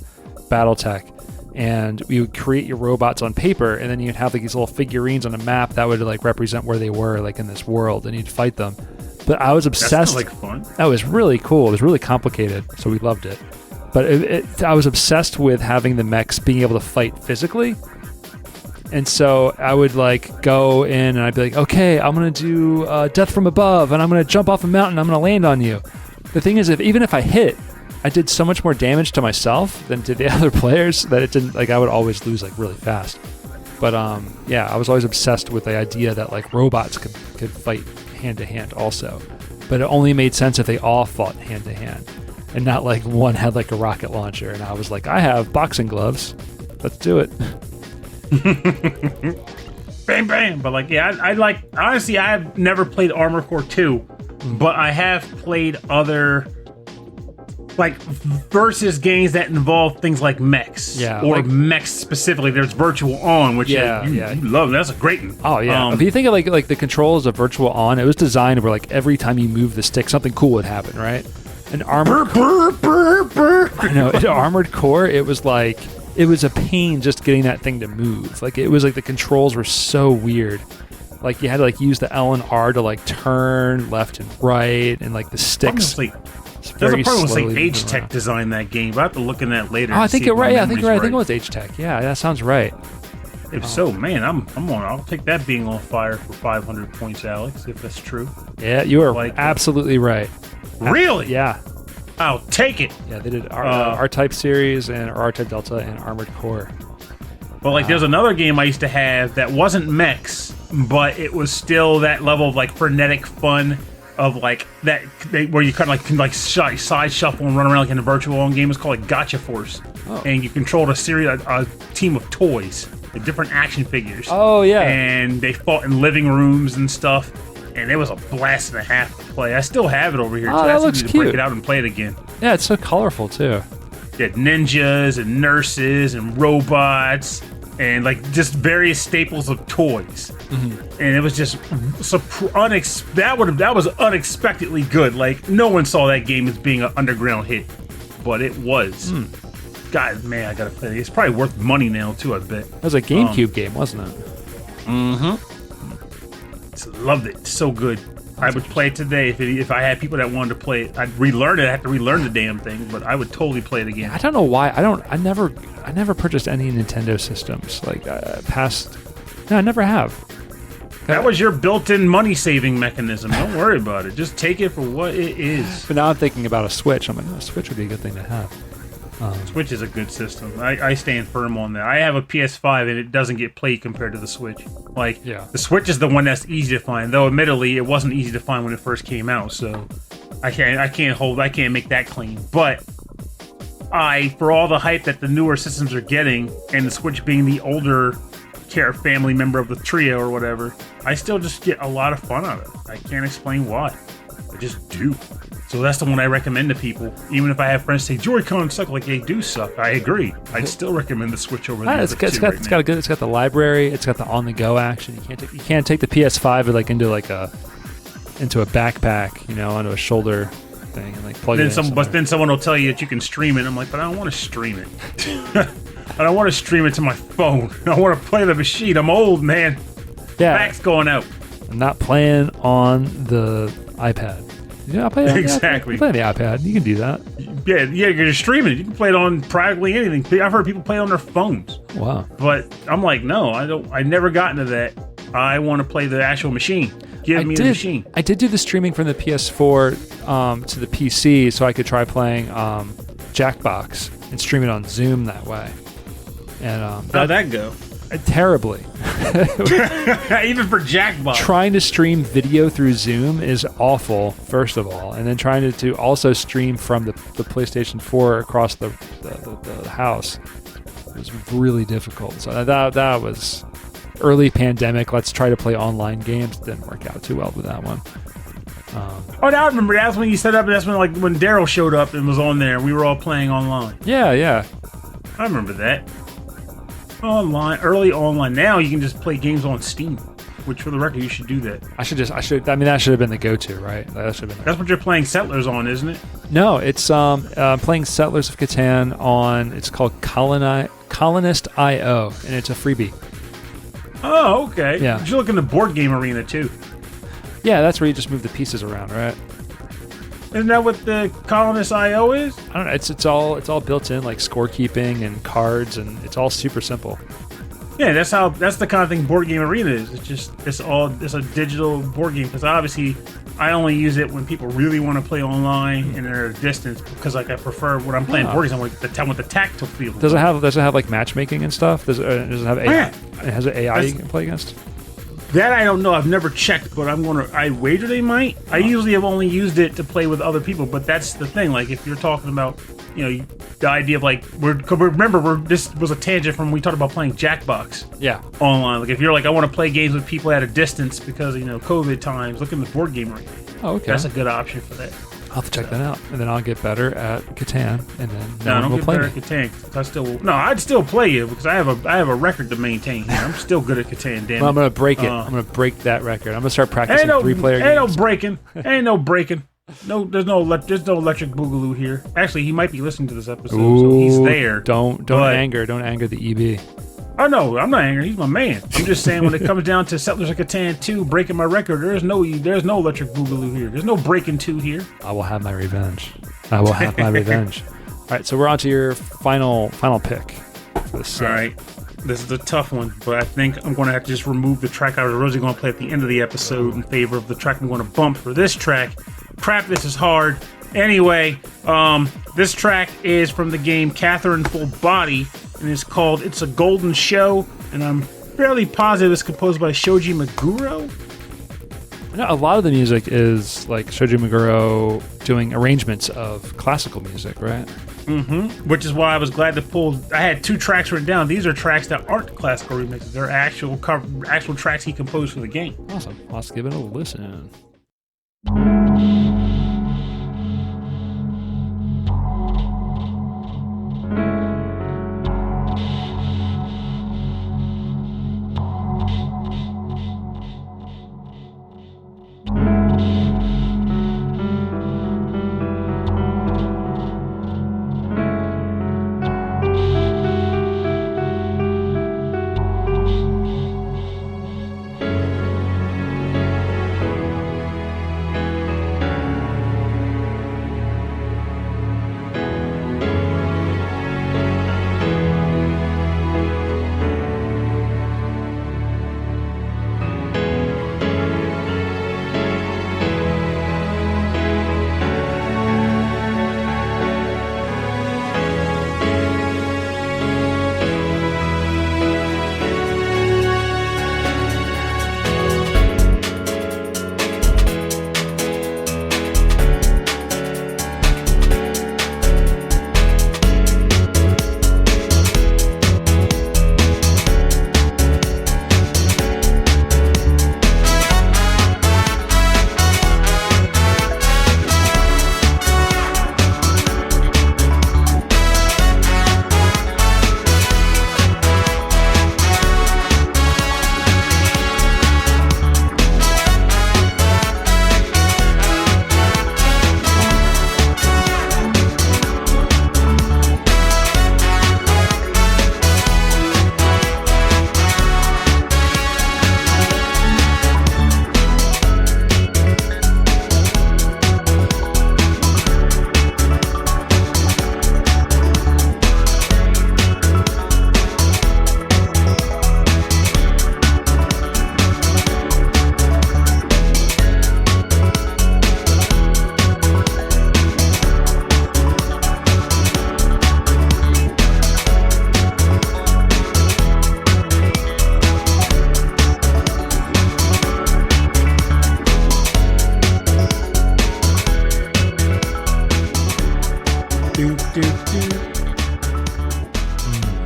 BattleTech, and we would create your robots on paper, and then you'd have like these little figurines on a map that would like represent where they were like in this world, and you'd fight them. But I was obsessed. That sounds like fun. That was really cool. It was really complicated, so we loved it. But I was obsessed with having the mechs being able to fight physically. And so I would like go in and I'd be like, okay, I'm going to do death from above, and I'm going to jump off a mountain, I'm going to land on you. The thing is, even if I hit, I did so much more damage to myself than to the other players that it didn't, like I would always lose like really fast. But yeah, I was always obsessed with the idea that like robots could fight hand to hand also. But it only made sense if they all fought hand to hand, and not like one had like a rocket launcher and I was like, I have boxing gloves, let's do it. Bam, bam. But like, yeah, I like, honestly, I have never played Armored Core 2, but I have played other like versus games that involve things like mechs, or like, mechs specifically. There's Virtual On, which you love. That's a great one. Oh yeah. If you think of like the controls of Virtual On, it was designed where like every time you move the stick, something cool would happen, right? An Armored I know. In Armored Core, it was like it was a pain just getting that thing to move. Like it was like the controls were so weird. Like you had to like use the L and R to like turn left and right, and like the sticks. There's a part where like Age Tech designed that game. I have to look in that later. Oh, I think you're right. Yeah, I think you're right. I think it was Age Tech. Yeah, that sounds right. If so, man, I'm on. I'll take that being on fire for 500 points, Alex. If that's true. Yeah, you are absolutely right. Really? Yeah. I'll take it. Yeah, they did R-Type series and R-Type Delta and Armored Core. Well, like there's another game I used to have that wasn't mechs, but it was still that level of like frenetic fun of like that where you kind of like can like side shuffle and run around like in a Virtual On game. It's called like Gotcha Force, and you controlled a team of toys, like different action figures. Oh yeah, and they fought in living rooms and stuff. And it was a blast and a half to play. I still have it over here. Oh, that looks cute. Break it out and play it again. Yeah, it's so colorful too. You had ninjas and nurses and robots and like just various staples of toys. Mm-hmm. And it was just that was unexpectedly good. Like no one saw that game as being an underground hit, but it was. God, man, I gotta play it. It's probably worth money now too. I bet. It was a GameCube game, wasn't it? Mm-hmm. Loved it. So good. I would play it today if I had people that wanted to play it. I'd relearn it. I have to relearn the damn thing, but I would totally play it again. I don't know why. I never purchased any Nintendo systems like past. No, I never have. That was your built-in money-saving mechanism. Don't worry about it. Just take it for what it is. But now I'm thinking about a Switch. I'm like, a Switch would be a good thing to have. Switch is a good system. I stand firm on that. I have a PS5 and it doesn't get played compared to the Switch. Like, the Switch is the one that's easy to find, though admittedly it wasn't easy to find when it first came out, so I can't make that claim. But for all the hype that the newer systems are getting, and the Switch being the older family member of the trio or whatever, I still just get a lot of fun out of it. I can't explain why. I just do. So that's the one I recommend to people. Even if I have friends say Joy-Cons suck, like they do suck, I agree. I'd still recommend the Switch over the other two it's got the library. It's got the on-the-go action. You can't take the PS5 into a backpack, onto a shoulder thing and like plug it in. But then someone will tell you that you can stream it. I'm like, but I don't want to stream it. I don't want to stream it to my phone. I want to play the machine. I'm old, man. Yeah, back's going out. I'm not playing on the iPad. Yeah, I'll play it on exactly. The iPad. You can do that. Yeah, you're just streaming it. You can play it on practically anything. I've heard people play it on their phones. Wow. But I'm like, no, I don't. I never got into that. I want to play the actual machine. Give me the machine. I did do the streaming from the PS4 to the PC, so I could try playing Jackbox and stream it on Zoom that way. And how'd that go? Terribly. Even for Jackbox. Trying to stream video through Zoom is awful, first of all, and then trying to also stream from the PlayStation 4 across the house was really difficult. So that was early pandemic. Let's try to play online games. Didn't work out too well with that one. Now I remember. That's when you set up. That's when Daryl showed up and was on there. We were all playing online. Yeah. I remember that. Early online. Now you can just play games on Steam, which for the record, you should do that. That should have been the go-to, right? That's what you're playing Settlers on, isn't it? No, it's playing Settlers of Catan on. It's called Colonist.io, and it's a freebie. Oh, okay. Yeah. You should look in the board game arena too. Yeah, that's where you just move the pieces around, right? Isn't that what the Colonist.io is? I don't know. It's all built in, like scorekeeping and cards, and it's all super simple. Yeah, that's the kind of thing Board Game Arena is. It's a digital board game, because obviously I only use it when people really want to play online and they're at a distance, because like I prefer when I'm playing board games, I want the tactile feel. Does it have like matchmaking and stuff? Does it have AI? Yeah. It has an AI you can play against? That I don't know. I've never checked, but I wager they might. I usually have only used it to play with other people, but that's the thing. Like if you're talking about, the idea of like this was a tangent from when we talked about playing Jackbox. Yeah. Online. Like if you're like, I want to play games with people at a distance because COVID times. Look in the board game arena. Oh, okay. That's a good option for that. I'll have to check that out, and then I'll get better at Catan, and then I don't get better at Catan. I'd still play you because I have a record to maintain here. I'm still good at Catan. Damn. Well, I'm gonna break it. I'm gonna break that record. I'm gonna start practicing 3-player games. Ain't no breaking. No, there's no electric boogaloo here. Actually, he might be listening to this episode, so he's there. Don't anger the EB. Oh no, I'm not angry. He's my man. I'm just saying when it comes down to Settlers of Catan 2 breaking my record, there's no electric boogaloo here. There's no breaking 2 here. I will have my revenge. All right, so we're on to your final pick for the set. All right, this is a tough one, but I think I'm going to have to just remove the track I was originally going to play at the end of the episode in favor of the track I'm going to bump for this track. Crap, this is hard. Anyway, this track is from the game Catherine Full Body, and it's called It's a Golden Show, and I'm fairly positive it's composed by Shoji Meguro. A lot of the music is like Shoji Meguro doing arrangements of classical music, right? Mm-hmm. Which is why I was glad to pull. I had 2 tracks written down. These are tracks that aren't classical remixes. They're actual tracks he composed for the game. Awesome. Let's give it a listen.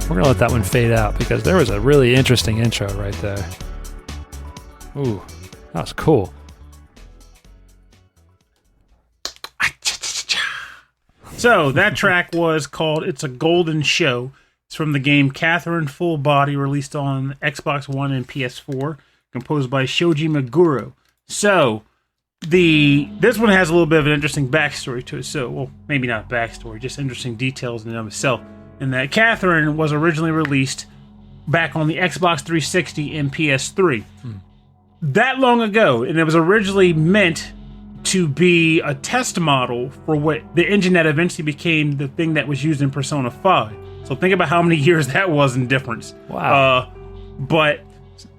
We're going to let that one fade out because there was a really interesting intro right there. Ooh, that was cool. So that track was called It's a Golden Show. It's from the game Catherine Full Body, released on Xbox One and PS4, composed by Shoji Meguro. So this one has a little bit of an interesting backstory to it. So, well, maybe not backstory, just interesting details in and of itself. And that Catherine was originally released back on the Xbox 360 and PS3. That long ago, and it was originally meant to be a test model for what the engine that eventually became the thing that was used in Persona 5. So think about how many years that was in difference. Wow. But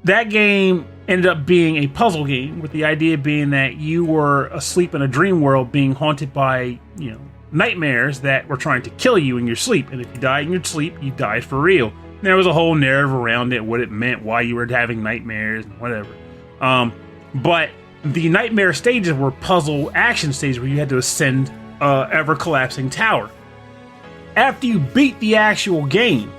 that game ended up being a puzzle game, with the idea being that you were asleep in a dream world being haunted by, nightmares that were trying to kill you in your sleep. And if you died in your sleep, you died for real. And there was a whole narrative around it, what it meant, why you were having nightmares, and whatever. But the nightmare stages were puzzle action stages where you had to ascend a ever-collapsing tower. After you beat the actual game,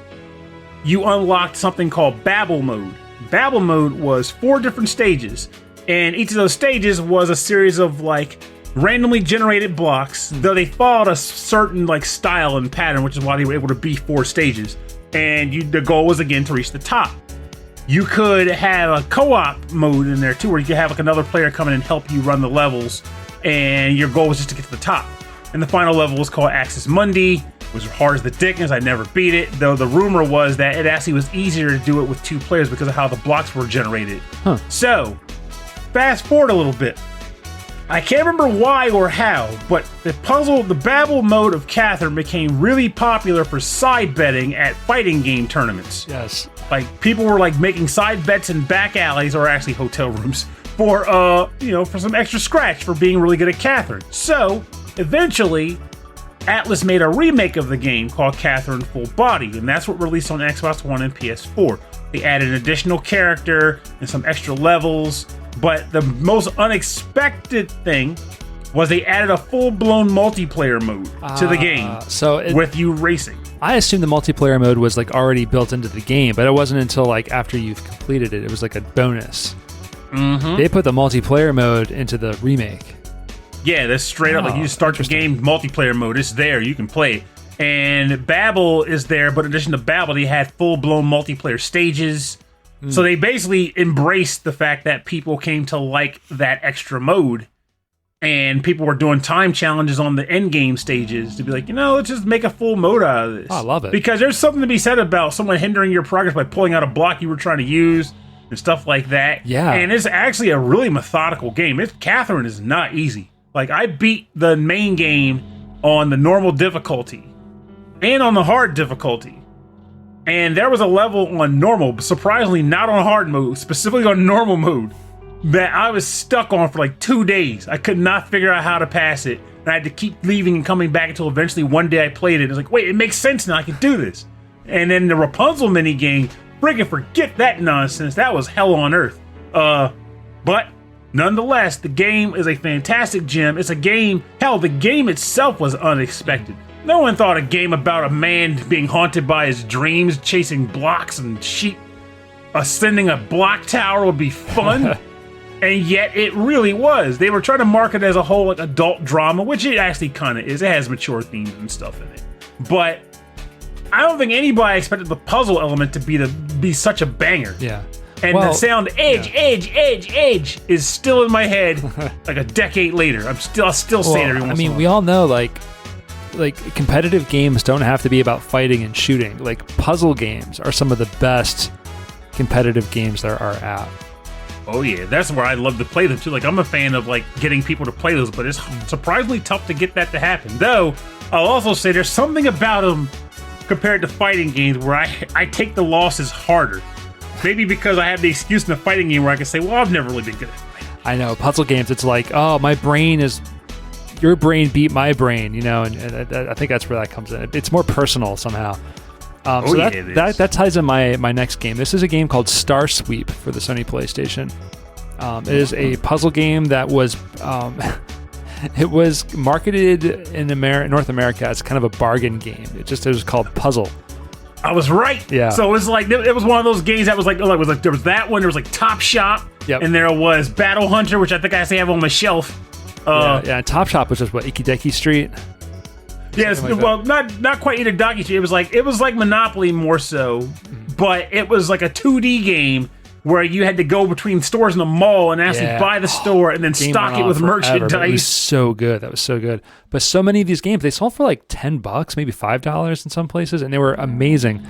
you unlocked something called Babel Mode. Babel Mode was 4 different stages, and each of those stages was a series of, randomly generated blocks, though they followed a certain, style and pattern, which is why they were able to be 4 stages. And the goal was, again, to reach the top. You could have a co-op mode in there too, where you could have another player come in and help you run the levels, and your goal was just to get to the top. And the final level was called Axis Mundi. It was hard as the dickens. I never beat it, though the rumor was that it actually was easier to do it with 2 players because of how the blocks were generated. So, fast forward a little bit. I can't remember why or how, but the Babel mode of Catherine became really popular for side betting at fighting game tournaments. Yes. People were making side bets in back alleys, or actually hotel rooms, for some extra scratch for being really good at Catherine. So, eventually, Atlas made a remake of the game called Catherine Full Body, and that's what released on Xbox One and PS4. They added an additional character and some extra levels, but the most unexpected thing was they added a full-blown multiplayer mode to the game with you racing. I assumed the multiplayer mode was already built into the game, but it wasn't until after you've completed it. It was a bonus. Mm-hmm. They put the multiplayer mode into the remake. Yeah, that's straight up. You just start the game multiplayer mode. It's there. You can play it. And Babel is there, but in addition to Babel, they had full-blown multiplayer stages. So they basically embraced the fact that people came to like that extra mode. And people were doing time challenges on the end game stages to be let's just make a full mode out of this. Oh, I love it. Because there's something to be said about someone hindering your progress by pulling out a block you were trying to use and stuff like that. Yeah. And it's actually a really methodical game. Catherine is not easy. I beat the main game on the normal difficulty and on the hard difficulty. And there was a level on normal, surprisingly not on hard mode, specifically on normal mode, that I was stuck on for 2 days. I could not figure out how to pass it. And I had to keep leaving and coming back until eventually one day I played it. It was wait, it makes sense now. I can do this. And then the Rapunzel minigame, friggin' forget that nonsense. That was hell on earth. But nonetheless, the game is a fantastic gem. It's a game, hell, the game itself was unexpected. No one thought a game about a man being haunted by his dreams, chasing blocks and sheep, ascending a block tower would be fun. And yet it really was. They were trying to market it as a whole adult drama, which it actually kind of is. It has mature themes and stuff in it. But I don't think anybody expected the puzzle element to be such a banger. Yeah. And the sound edge is still in my head a decade later. I'll still say it every once in a while. We all know competitive games don't have to be about fighting and shooting. Puzzle games are some of the best competitive games there are out. Oh yeah, that's where I love to play them too. I'm a fan of getting people to play those, but it's surprisingly tough to get that to happen. Though I'll also say there's something about them compared to fighting games where I take the losses harder. Maybe because I have the excuse in the fighting game where I can say, well, I've never really been good at fighting. I know, puzzle games, it's my brain is... Your brain beat my brain, and I think that's where that comes in. It's more personal somehow. That ties in my next game. This is a game called StarSweep for the Sony PlayStation. It is a puzzle game that was... It was marketed in North America as kind of a bargain game. It was called Puzzle. I was right. Yeah. So it was like it was one of those games that was like there was that one. There was like Top Shop. Yep. And there was Battle Hunter, which I think I still have on my shelf. Yeah. Top Shop was just what, Ikideki Street. Yes. Like well, not quite Ikideki Street. It was like Monopoly more so, but it was like a 2D game where you had to go between stores in the mall and actually buy the store and then stock it with merchandise. It was so good. That was so good. But so many of these games, they sold for like $10, maybe $5 in some places, and they were amazing.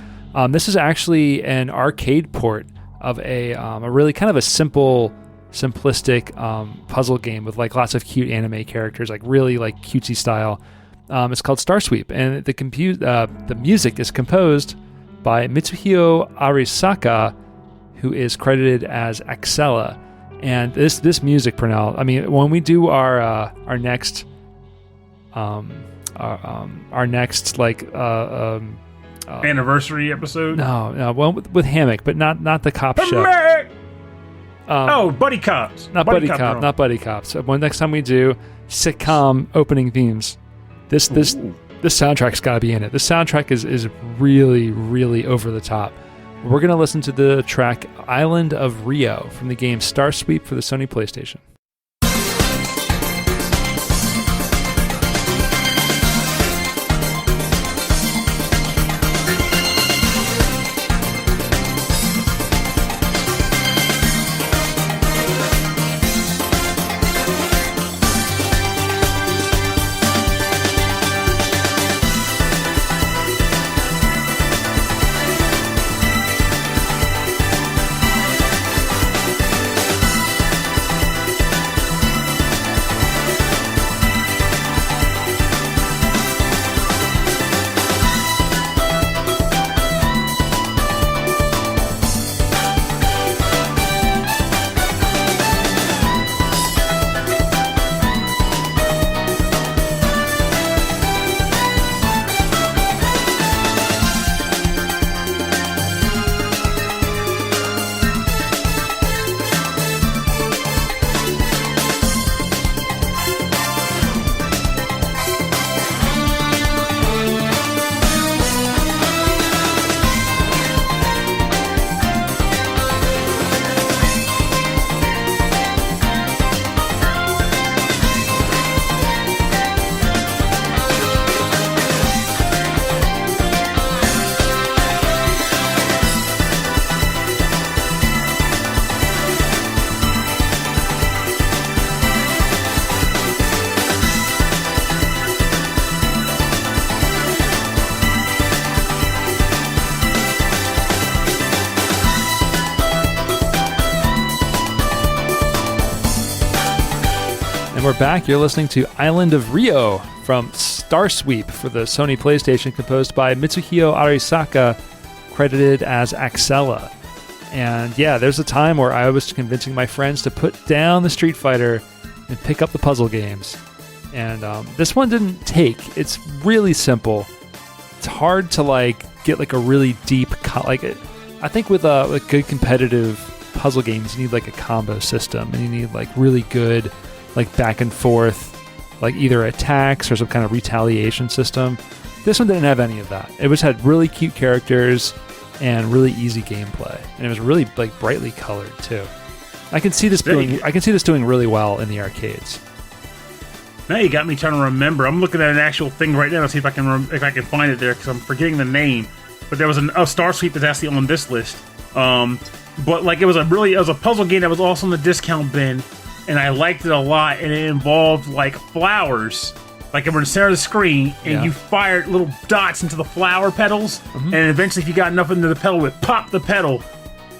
This is actually an arcade port of a really kind of a simplistic puzzle game with like lots of cute anime characters, like really like cutesy style. It's called StarSweep, and the music is composed by Mitsuhio Arisaka, who is credited as Axela. And this music, Pernell, I mean, when we do our next like anniversary episode. No, well with Hammock, but not the cop show. Buddy Cops. Not Buddy Cops. So next time we do sitcom opening themes, this soundtrack's got to be in it. This soundtrack is really, really over the top. We're going to listen to the track Island of Rio from the game StarSweep for the Sony PlayStation. And we're back. You're listening to Island of Rio from StarSweep for the Sony PlayStation, composed by Mitsuhio Arisaka, credited as Axela. And yeah, there's a time where I was convincing my friends to put down the Street Fighter and pick up the puzzle games. And this one didn't take. It's really simple. It's hard to like get like a really deep I think with good competitive puzzle games, you need like a combo system, and you need like really good like back and forth, like either attacks or some kind of retaliation system. This one didn't have any of that. It just had really cute characters and really easy gameplay, and it was really like brightly colored too. I can see this doing really well in the arcades. Now you got me trying to remember. I'm looking at an actual thing right now to see if I can find it there, because I'm forgetting the name. But there was a StarSweep that's actually on this list. But like it was a puzzle game that was also in the discount bin, and I liked it a lot. And it involved like flowers, like it were in the center of the screen, and you fired little dots into the flower petals, and eventually, if you got enough into the petal, it would pop the petal.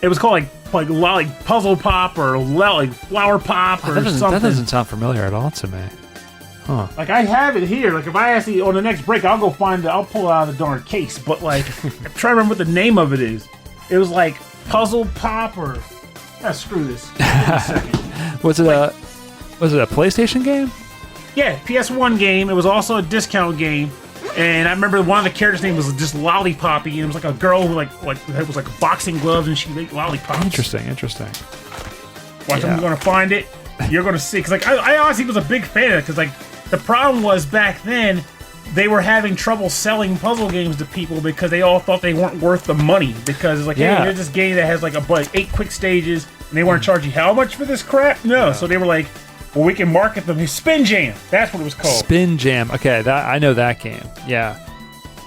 It was called like Puzzle Pop or like Flower Pop or something. That doesn't sound familiar at all to me. Huh. Like I have it here. Like if I actually on the next break, I'll go find it. I'll pull it out of the darn case. But like, I'm trying to remember what the name of it is. It was like Puzzle Pop or screw this. Wait a second. Was it a PlayStation game? Yeah, PS1 game. It was also a discount game. And I remember one of the characters' name was just Lollipoppy, and it was like a girl who like it was boxing gloves, and she ate lollipops. Interesting. Watch, I'm gonna find it. you're gonna see. Because like I honestly was a big fan of it. Because like the problem was back then they were having trouble selling puzzle games to people because they all thought they weren't worth the money. Because it's like, hey, here's this game that has like 8 quick stages, and they weren't charging how much for this crap? No. So they were like, well, we can market them. Spin Jam. That's what it was called. Spin Jam. Okay, I know that game. Yeah.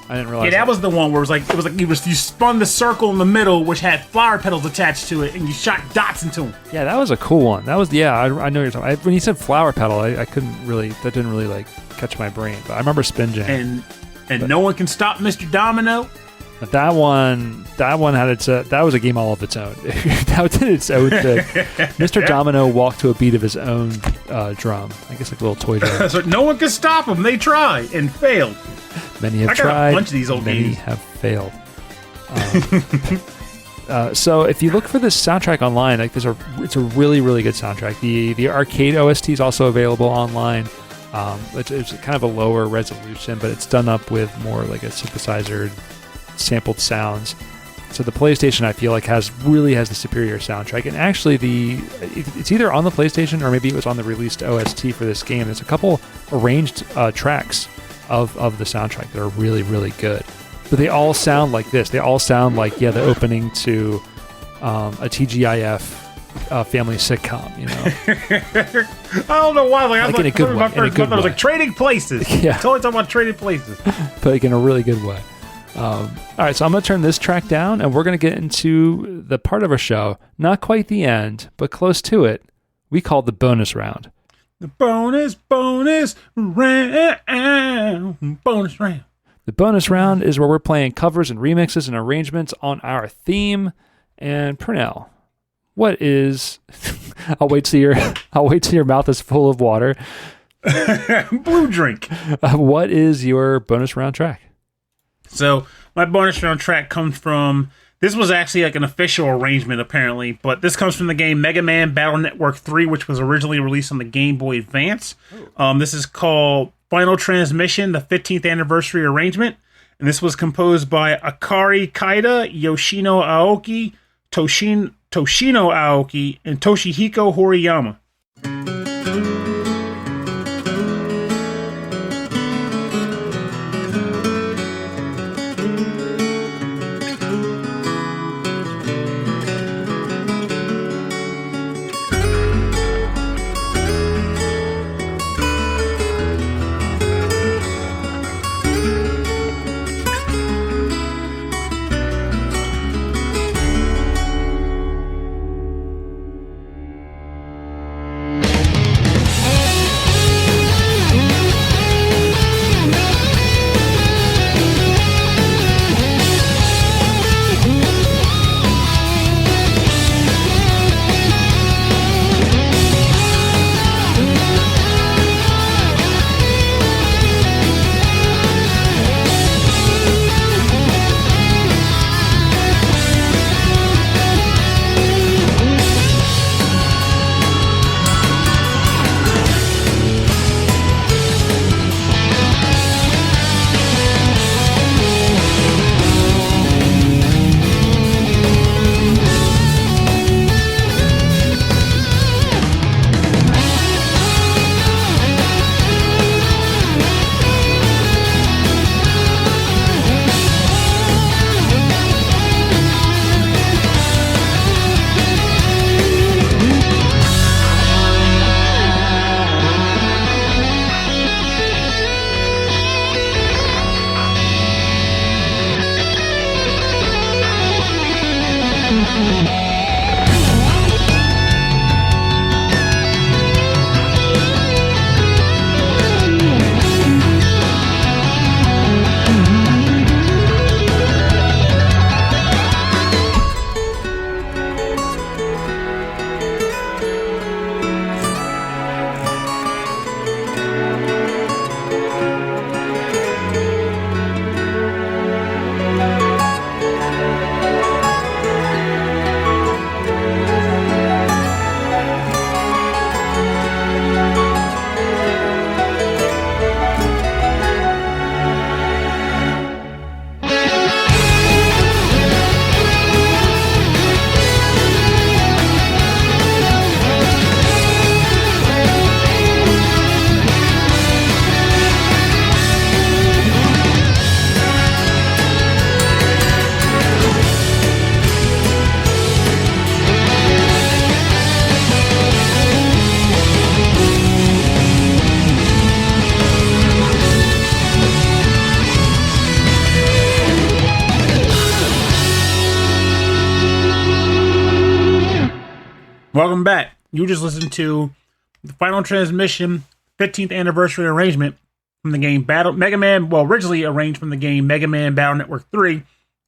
I didn't realize. Yeah, that was the one where you spun the circle in the middle, which had flower petals attached to it, and you shot dots into them. Yeah, that was a cool one. That was I know what you're talking. When you said flower petal, I couldn't really. That didn't really like catch my brain. But I remember Spin Jam. And no one can stop Mr. Domino. But that one had that was a game all of its own. That did its own thing. Mr. Domino walked to a beat of his own drum. I guess like a little toy drum. So no one can stop him. They tried and failed. Many have tried. I got a bunch of these old many games. have failed. So if you look for this soundtrack online, like it's a really, really good soundtrack. The arcade OST is also available online. It's kind of a lower resolution, but it's done up with more like a synthesizer, sampled sounds. So the PlayStation, I feel like, really has the superior soundtrack. And actually, it's either on the PlayStation or maybe it was on the released OST for this game. There's a couple arranged tracks of the soundtrack that are really, really good. But they all sound like this. They all sound like, the opening to a TGIF family sitcom, you know? I don't know why. Like in a good way. In a good way. It was like Trading Places. Yeah. Totally talking about Trading Places. But like in a really good way. All right, so I'm going to turn this track down, and we're going to get into the part of our show, not quite the end, but close to it, we call the bonus round. The bonus round. The bonus round is where we're playing covers and remixes and arrangements on our theme. And Pernell, what is? I'll wait till your mouth is full of water. Blue drink. What is your bonus round track? So my bonus round track comes from. This was actually like an official arrangement, apparently, but this comes from the game Mega Man Battle Network 3, which was originally released on the Game Boy Advance. This is called Final Transmission, the 15th Anniversary Arrangement, and this was composed by Akari Kaida, Yoshino Aoki, Toshino Aoki, and Toshihiko Horiyama. Welcome back. You just listened to the Final Transmission 15th anniversary arrangement from the game Mega Man. Well, originally arranged from the game Mega Man Battle Network 3,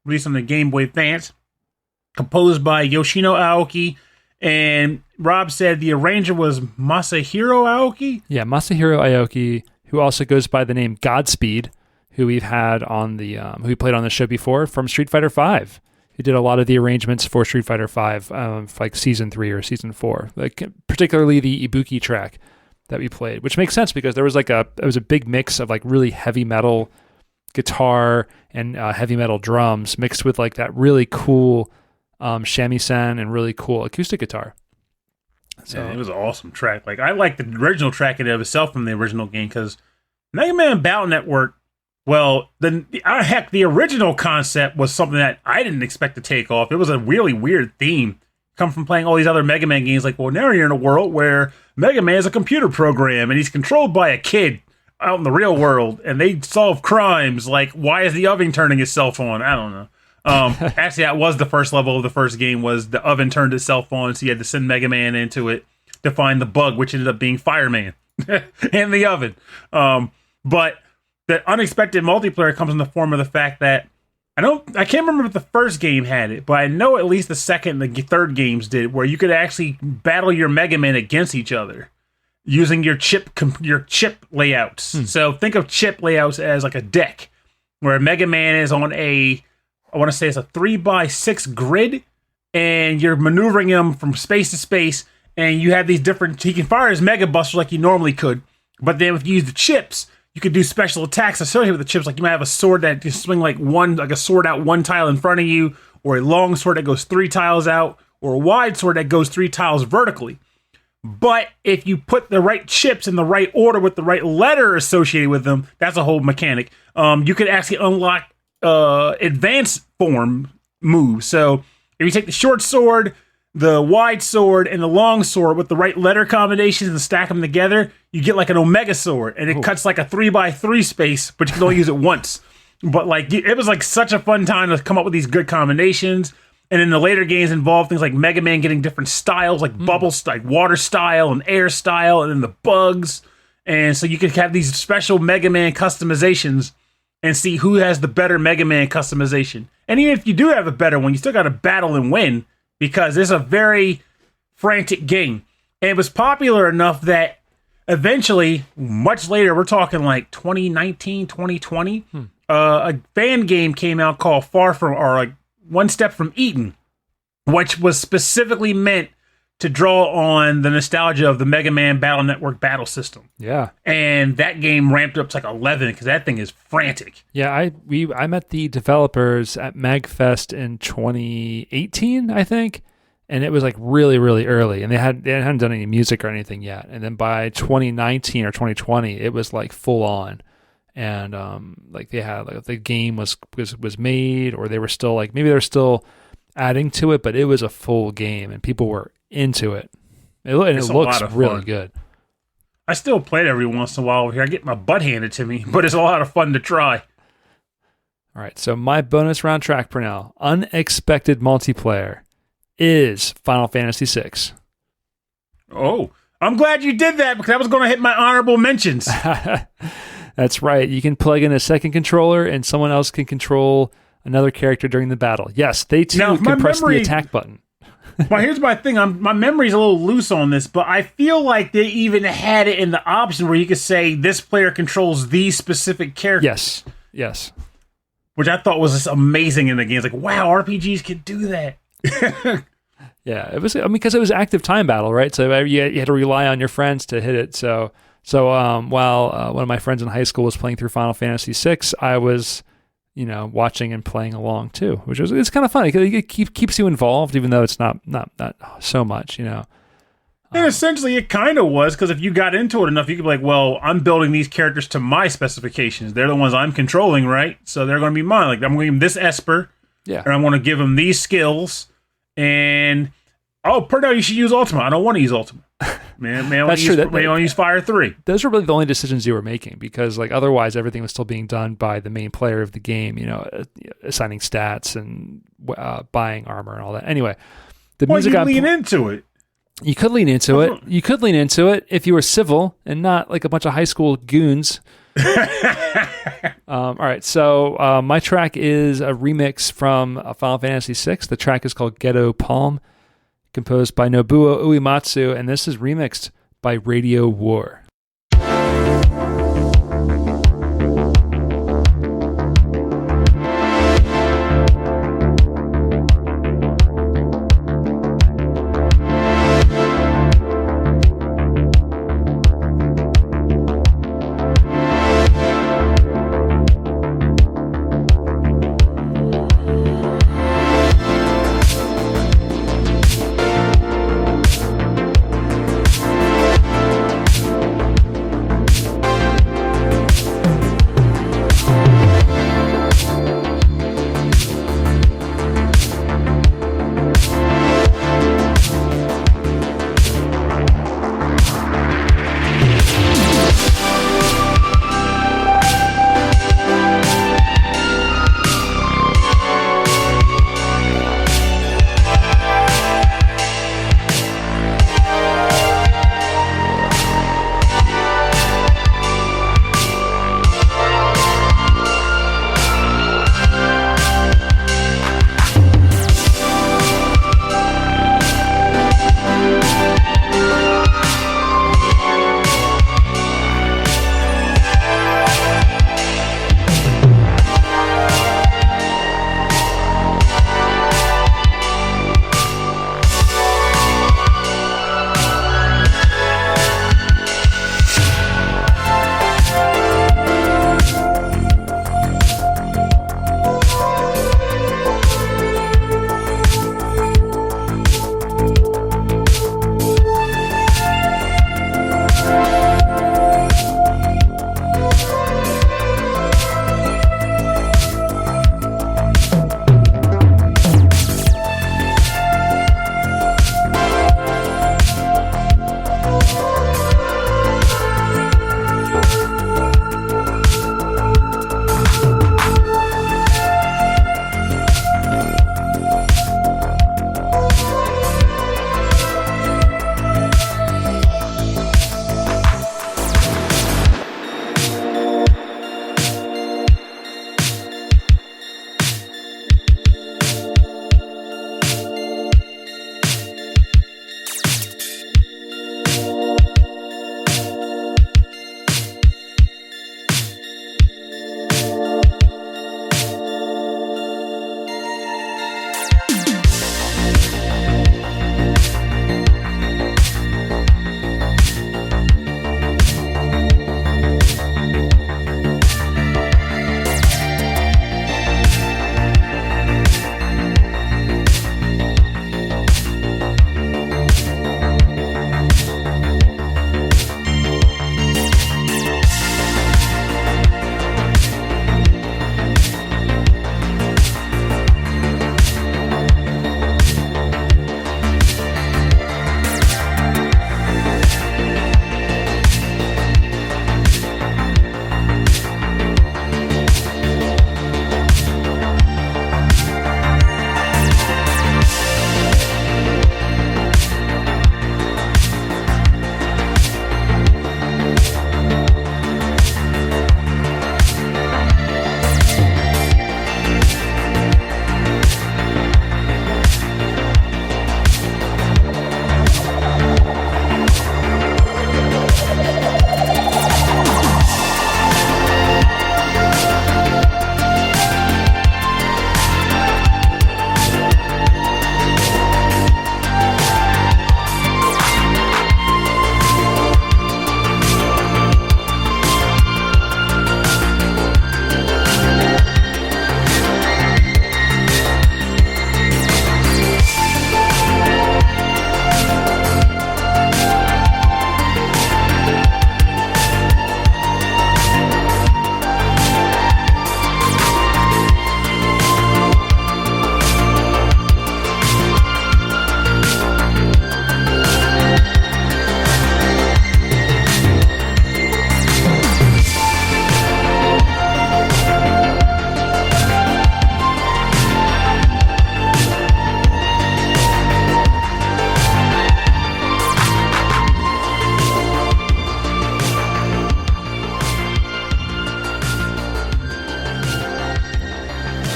released on the Game Boy Advance, composed by Yoshino Aoki. And Rob said the arranger was Masahiro Aoki? Yeah, Masahiro Aoki, who also goes by the name Godspeed, who we've had on the who we played on the show before from Street Fighter V. He did a lot of the arrangements for Street Fighter V, like Season 3 or Season 4, like particularly the Ibuki track that we played, which makes sense because there was a big mix of like really heavy metal guitar and heavy metal drums mixed with like that really cool shamisen and really cool acoustic guitar. So yeah, it was an awesome track. Like I like the original track in and of itself from the original game because Mega Man Battle Network. Well, the original concept was something that I didn't expect to take off. It was a really weird theme. Come from playing all these other Mega Man games, like, well, now you're in a world where Mega Man is a computer program and he's controlled by a kid out in the real world, and they solve crimes. Like, why is the oven turning itself on? I don't know. Actually, that was the first level of the first game, was the oven turned itself on, so you had to send Mega Man into it to find the bug, which ended up being Fireman in the oven. But the unexpected multiplayer comes in the form of the fact that I can't remember if the first game had it, but I know at least the second and the third games did, where you could actually battle your Mega Man against each other using your chip layouts. So think of chip layouts as like a deck, where Mega Man is on I want to say it's a 3x6 grid, and you're maneuvering him from space to space, and you have these different, he can fire his Mega Buster like you normally could, but then if you use the chips, you could do special attacks associated with the chips. Like you might have a sword that can swing like a sword out one tile in front of you, or a long sword that goes 3 tiles out, or a wide sword that goes 3 tiles vertically. But if you put the right chips in the right order with the right letter associated with them, that's a whole mechanic. You could actually unlock advanced form moves. So if you take the short sword, the wide sword, and the long sword with the right letter combinations and stack them together, you get like an Omega sword, and it cuts like a 3x3 space, but you can only use it once. But like it was like such a fun time to come up with these good combinations. And then the later games involve things like Mega Man getting different styles, like bubbles, like water style and air style, and then the bugs. And so you could have these special Mega Man customizations and see who has the better Mega Man customization. And even if you do have a better one, you still got to battle and win, because it's a very frantic game. And it was popular enough that eventually, much later, we're talking like 2019, 2020, a fan game came out called One Step from Eden, which was specifically meant to draw on the nostalgia of the Mega Man Battle Network battle system. Yeah. And that game ramped up to like 11 because that thing is frantic. Yeah, I met the developers at MagFest in 2018, I think, and it was like really, really early, and they hadn't done any music or anything yet. And then by 2019 or 2020, it was like full on. And like they had like the game was made, or they were still like, maybe they were still adding to it, but it was a full game and people were into it. It looks really good. I still play it every once in a while over here. I get my butt handed to me, but it's a lot of fun to try. All right, so my bonus round track for now, unexpected multiplayer, is Final Fantasy VI. Oh, I'm glad you did that, because I was going to hit my honorable mentions. That's right. You can plug in a second controller and someone else can control another character during the battle. Yes, they too can press the attack button. Well, here's my thing. My memory's a little loose on this, but I feel like they even had it in the option where you could say this player controls these specific characters. Yes. Which I thought was just amazing in the game. It's like, wow, RPGs can do that. Yeah, it was. I mean, because it was active time battle, right? So you had to rely on your friends to hit it. So while one of my friends in high school was playing through Final Fantasy VI, I was, watching and playing along too, it's kind of funny because it keeps you involved, even though it's not so much, And essentially, it kind of was, because if you got into it enough, you could be like, well, I'm building these characters to my specifications. They're the ones I'm controlling, right? So they're going to be mine. Like, I'm going to give them this Esper, and I'm going to give them these skills, and now you should use Ultima. I don't want to use Ultima. Man, that's true. I want to use Fire 3. Those were really the only decisions you were making, because like otherwise everything was still being done by the main player of the game. Assigning stats and buying armor and all that. Anyway, the music you lean into it. You could lean into it. You could lean into it if you were civil and not like a bunch of high school goons. All right, so my track is a remix from Final Fantasy VI. The track is called Ghetto Palm, composed by Nobuo Uematsu, and this is remixed by Radiowar.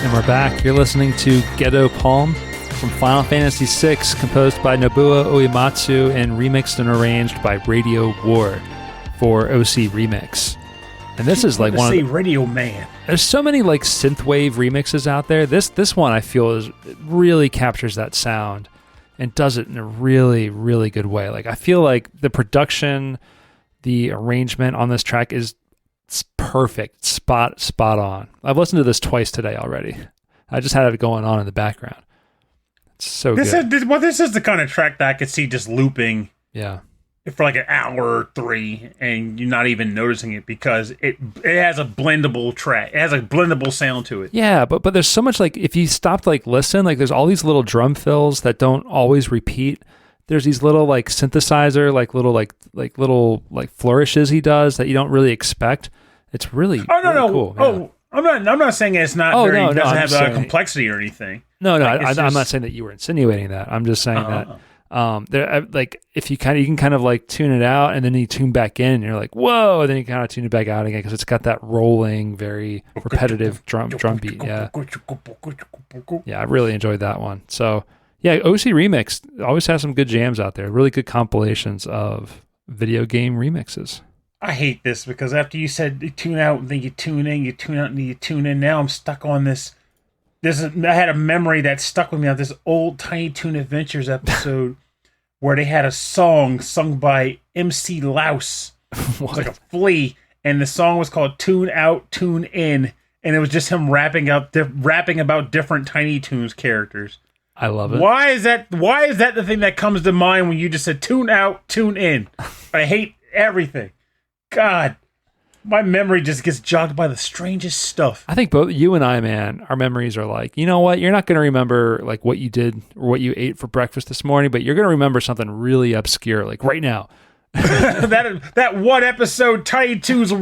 And we're back. You're listening to Ghetto Palm from Final Fantasy VI, composed by Nobuo Uematsu and remixed and arranged by Radiowar for OC Remix. And this is like one of the, Radio Man. there's so many like synthwave remixes out there. This one I feel really captures that sound and does it in a really, really good way. Like I feel like the production, the arrangement on this track is perfect, spot on. I've listened to this twice today already. I just had it going on in the background. It's so good. This is the kind of track that I could see just looping. Yeah. For like an hour or 3, and you're not even noticing it because it has a blendable track. It has a blendable sound to it. Yeah, but there's so much, like, if you stopped, like, listen, like, there's all these little drum fills that don't always repeat. There's these little, like, synthesizer, little flourishes he does that you don't really expect. It's really, really cool. Oh, yeah. I'm not saying it's not it doesn't have a complexity or anything. No, I'm not saying that you were insinuating that. I'm just saying that. There, like, if you can kind of like tune it out and then you tune back in and you're like, whoa, and then you kind of tune it back out again because it's got that rolling, very repetitive drum beat. Yeah. I really enjoyed that one. So yeah, OC Remix always has some good jams out there. Really good compilations of video game remixes. I hate this because after you said you tune out and then you tune in, you tune out and then you tune in. Now I'm stuck on this. I had a memory that stuck with me on this old Tiny Toon Adventures episode where they had a song sung by MC Louse. It was like a flea, and the song was called Tune Out, Tune In, and it was just him rapping about different Tiny Toons characters. I love it. Why is that the thing that comes to mind when you just said tune out, tune in? I hate everything. God. My memory just gets jogged by the strangest stuff. I think both you and I, man, our memories are like, you know what? You're not going to remember like what you did or what you ate for breakfast this morning, but you're going to remember something really obscure, like right now. that one episode, Tiny Toons,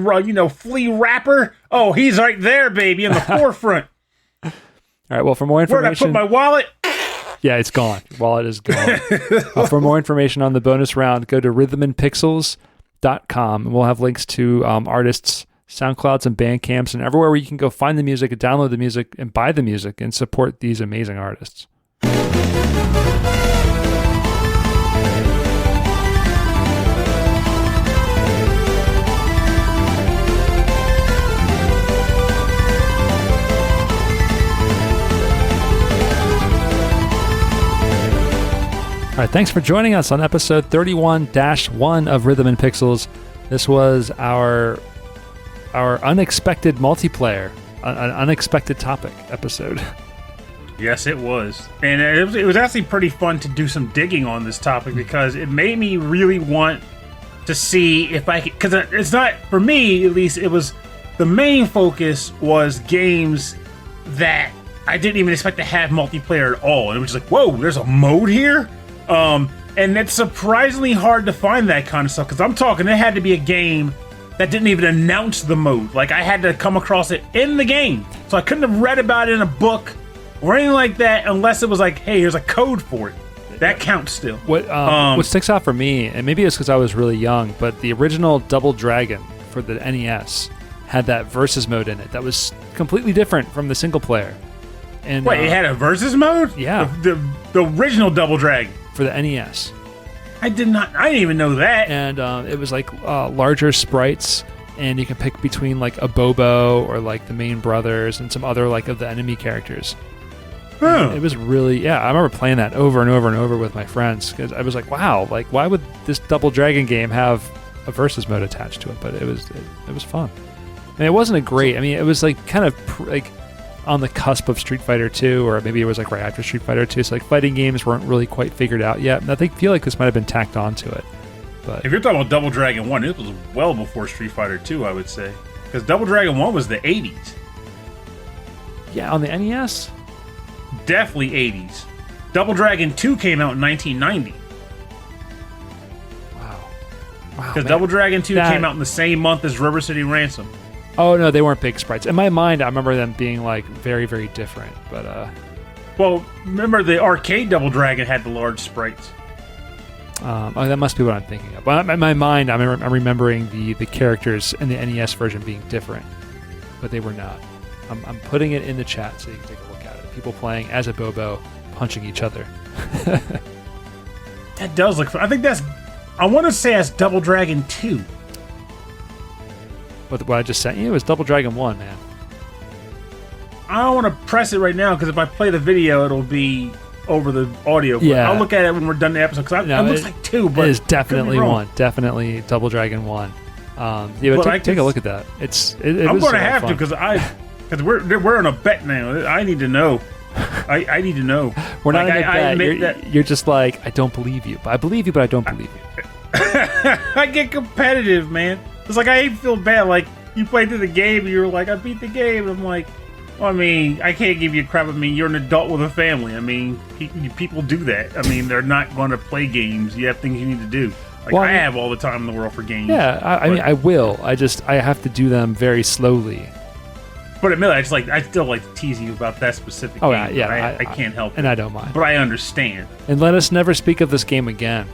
flea rapper. Oh, he's right there, baby, in the forefront. All right. Well, for more information, where'd I put my wallet? Yeah, it's gone. Your wallet is gone. For more information on the bonus round, go to rhythmandpixels.com. And we'll have links to artists' SoundClouds and Bandcamps and everywhere where you can go find the music and download the music and buy the music and support these amazing artists. All right, thanks for joining us on episode 31-1 of Rhythm and Pixels. This was our unexpected multiplayer, an unexpected topic episode. Yes, it was. And it was actually pretty fun to do some digging on this topic because it made me really want to see if I could, because it's not, for me at least, it was, the main focus was games that I didn't even expect to have multiplayer at all. And it was just like, whoa, there's a mode here? And it's surprisingly hard to find that kind of stuff, because I'm talking, it had to be a game that didn't even announce the mode. Like, I had to come across it in the game. So I couldn't have read about it in a book or anything like that unless it was like, hey, here's a code for it. That counts still. What sticks out for me, and maybe it's because I was really young, but the original Double Dragon for the NES had that versus mode in it that was completely different from the single player. And wait, it had a versus mode? Yeah. The original Double Dragon. For the NES. I didn't even know that. And it was like larger sprites, and you can pick between like a Bobo or like the main brothers and some other like of the enemy characters. Huh. It was really, I remember playing that over and over and over with my friends because I was like, wow, like why would this Double Dragon game have a versus mode attached to it? But it was fun. And it wasn't it was like kind of like on the cusp of Street Fighter 2, or maybe it was like right after Street Fighter 2. So like fighting games weren't really quite figured out yet. And I feel like this might have been tacked onto it. But if you're talking about Double Dragon 1, it was well before Street Fighter 2, I would say. Because Double Dragon 1 was the 80s. Yeah, on the NES? Definitely 80s. Double Dragon 2 came out in 1990. Wow. Because Double Dragon 2 came out in the same month as River City Ransom. Oh, no, they weren't big sprites. In my mind, I remember them being, like, very, very different, but, Well, remember the arcade Double Dragon had the large sprites. That must be what I'm thinking of. But in my mind, I'm remembering the characters in the NES version being different, but they were not. I'm putting it in the chat so you can take a look at it. People playing as a Bobo, punching each other. That does look fun. I think I want to say that's Double Dragon 2. What I just sent you was Double Dragon 1, man. I don't want to press it right now because if I play the video, it'll be over the audio. But Yeah. I'll look at it when we're done the episode because it looks like 2, but it is definitely could be wrong. 1. Definitely Double Dragon 1. But take a look at that. I'm going to have to because we're on a bet now. I need to know. I need to know. We're not in a I bet. You're just like, I don't believe you. But I believe you, but I don't believe you. I get competitive, man. It's like I feel bad. Like you played through the game and you're like, I beat the game. I'm like, well, I mean, I can't give you crap. I mean, you're an adult with a family. I mean, people do that. I mean, they're not going to play games. You have things you need to do. Like I have all the time in the world for games. Yeah, I mean, I will. I have to do them very slowly. But admittedly, I still like to tease you about that specific game. I can't help it. And I don't mind. But I understand. And let us never speak of this game again.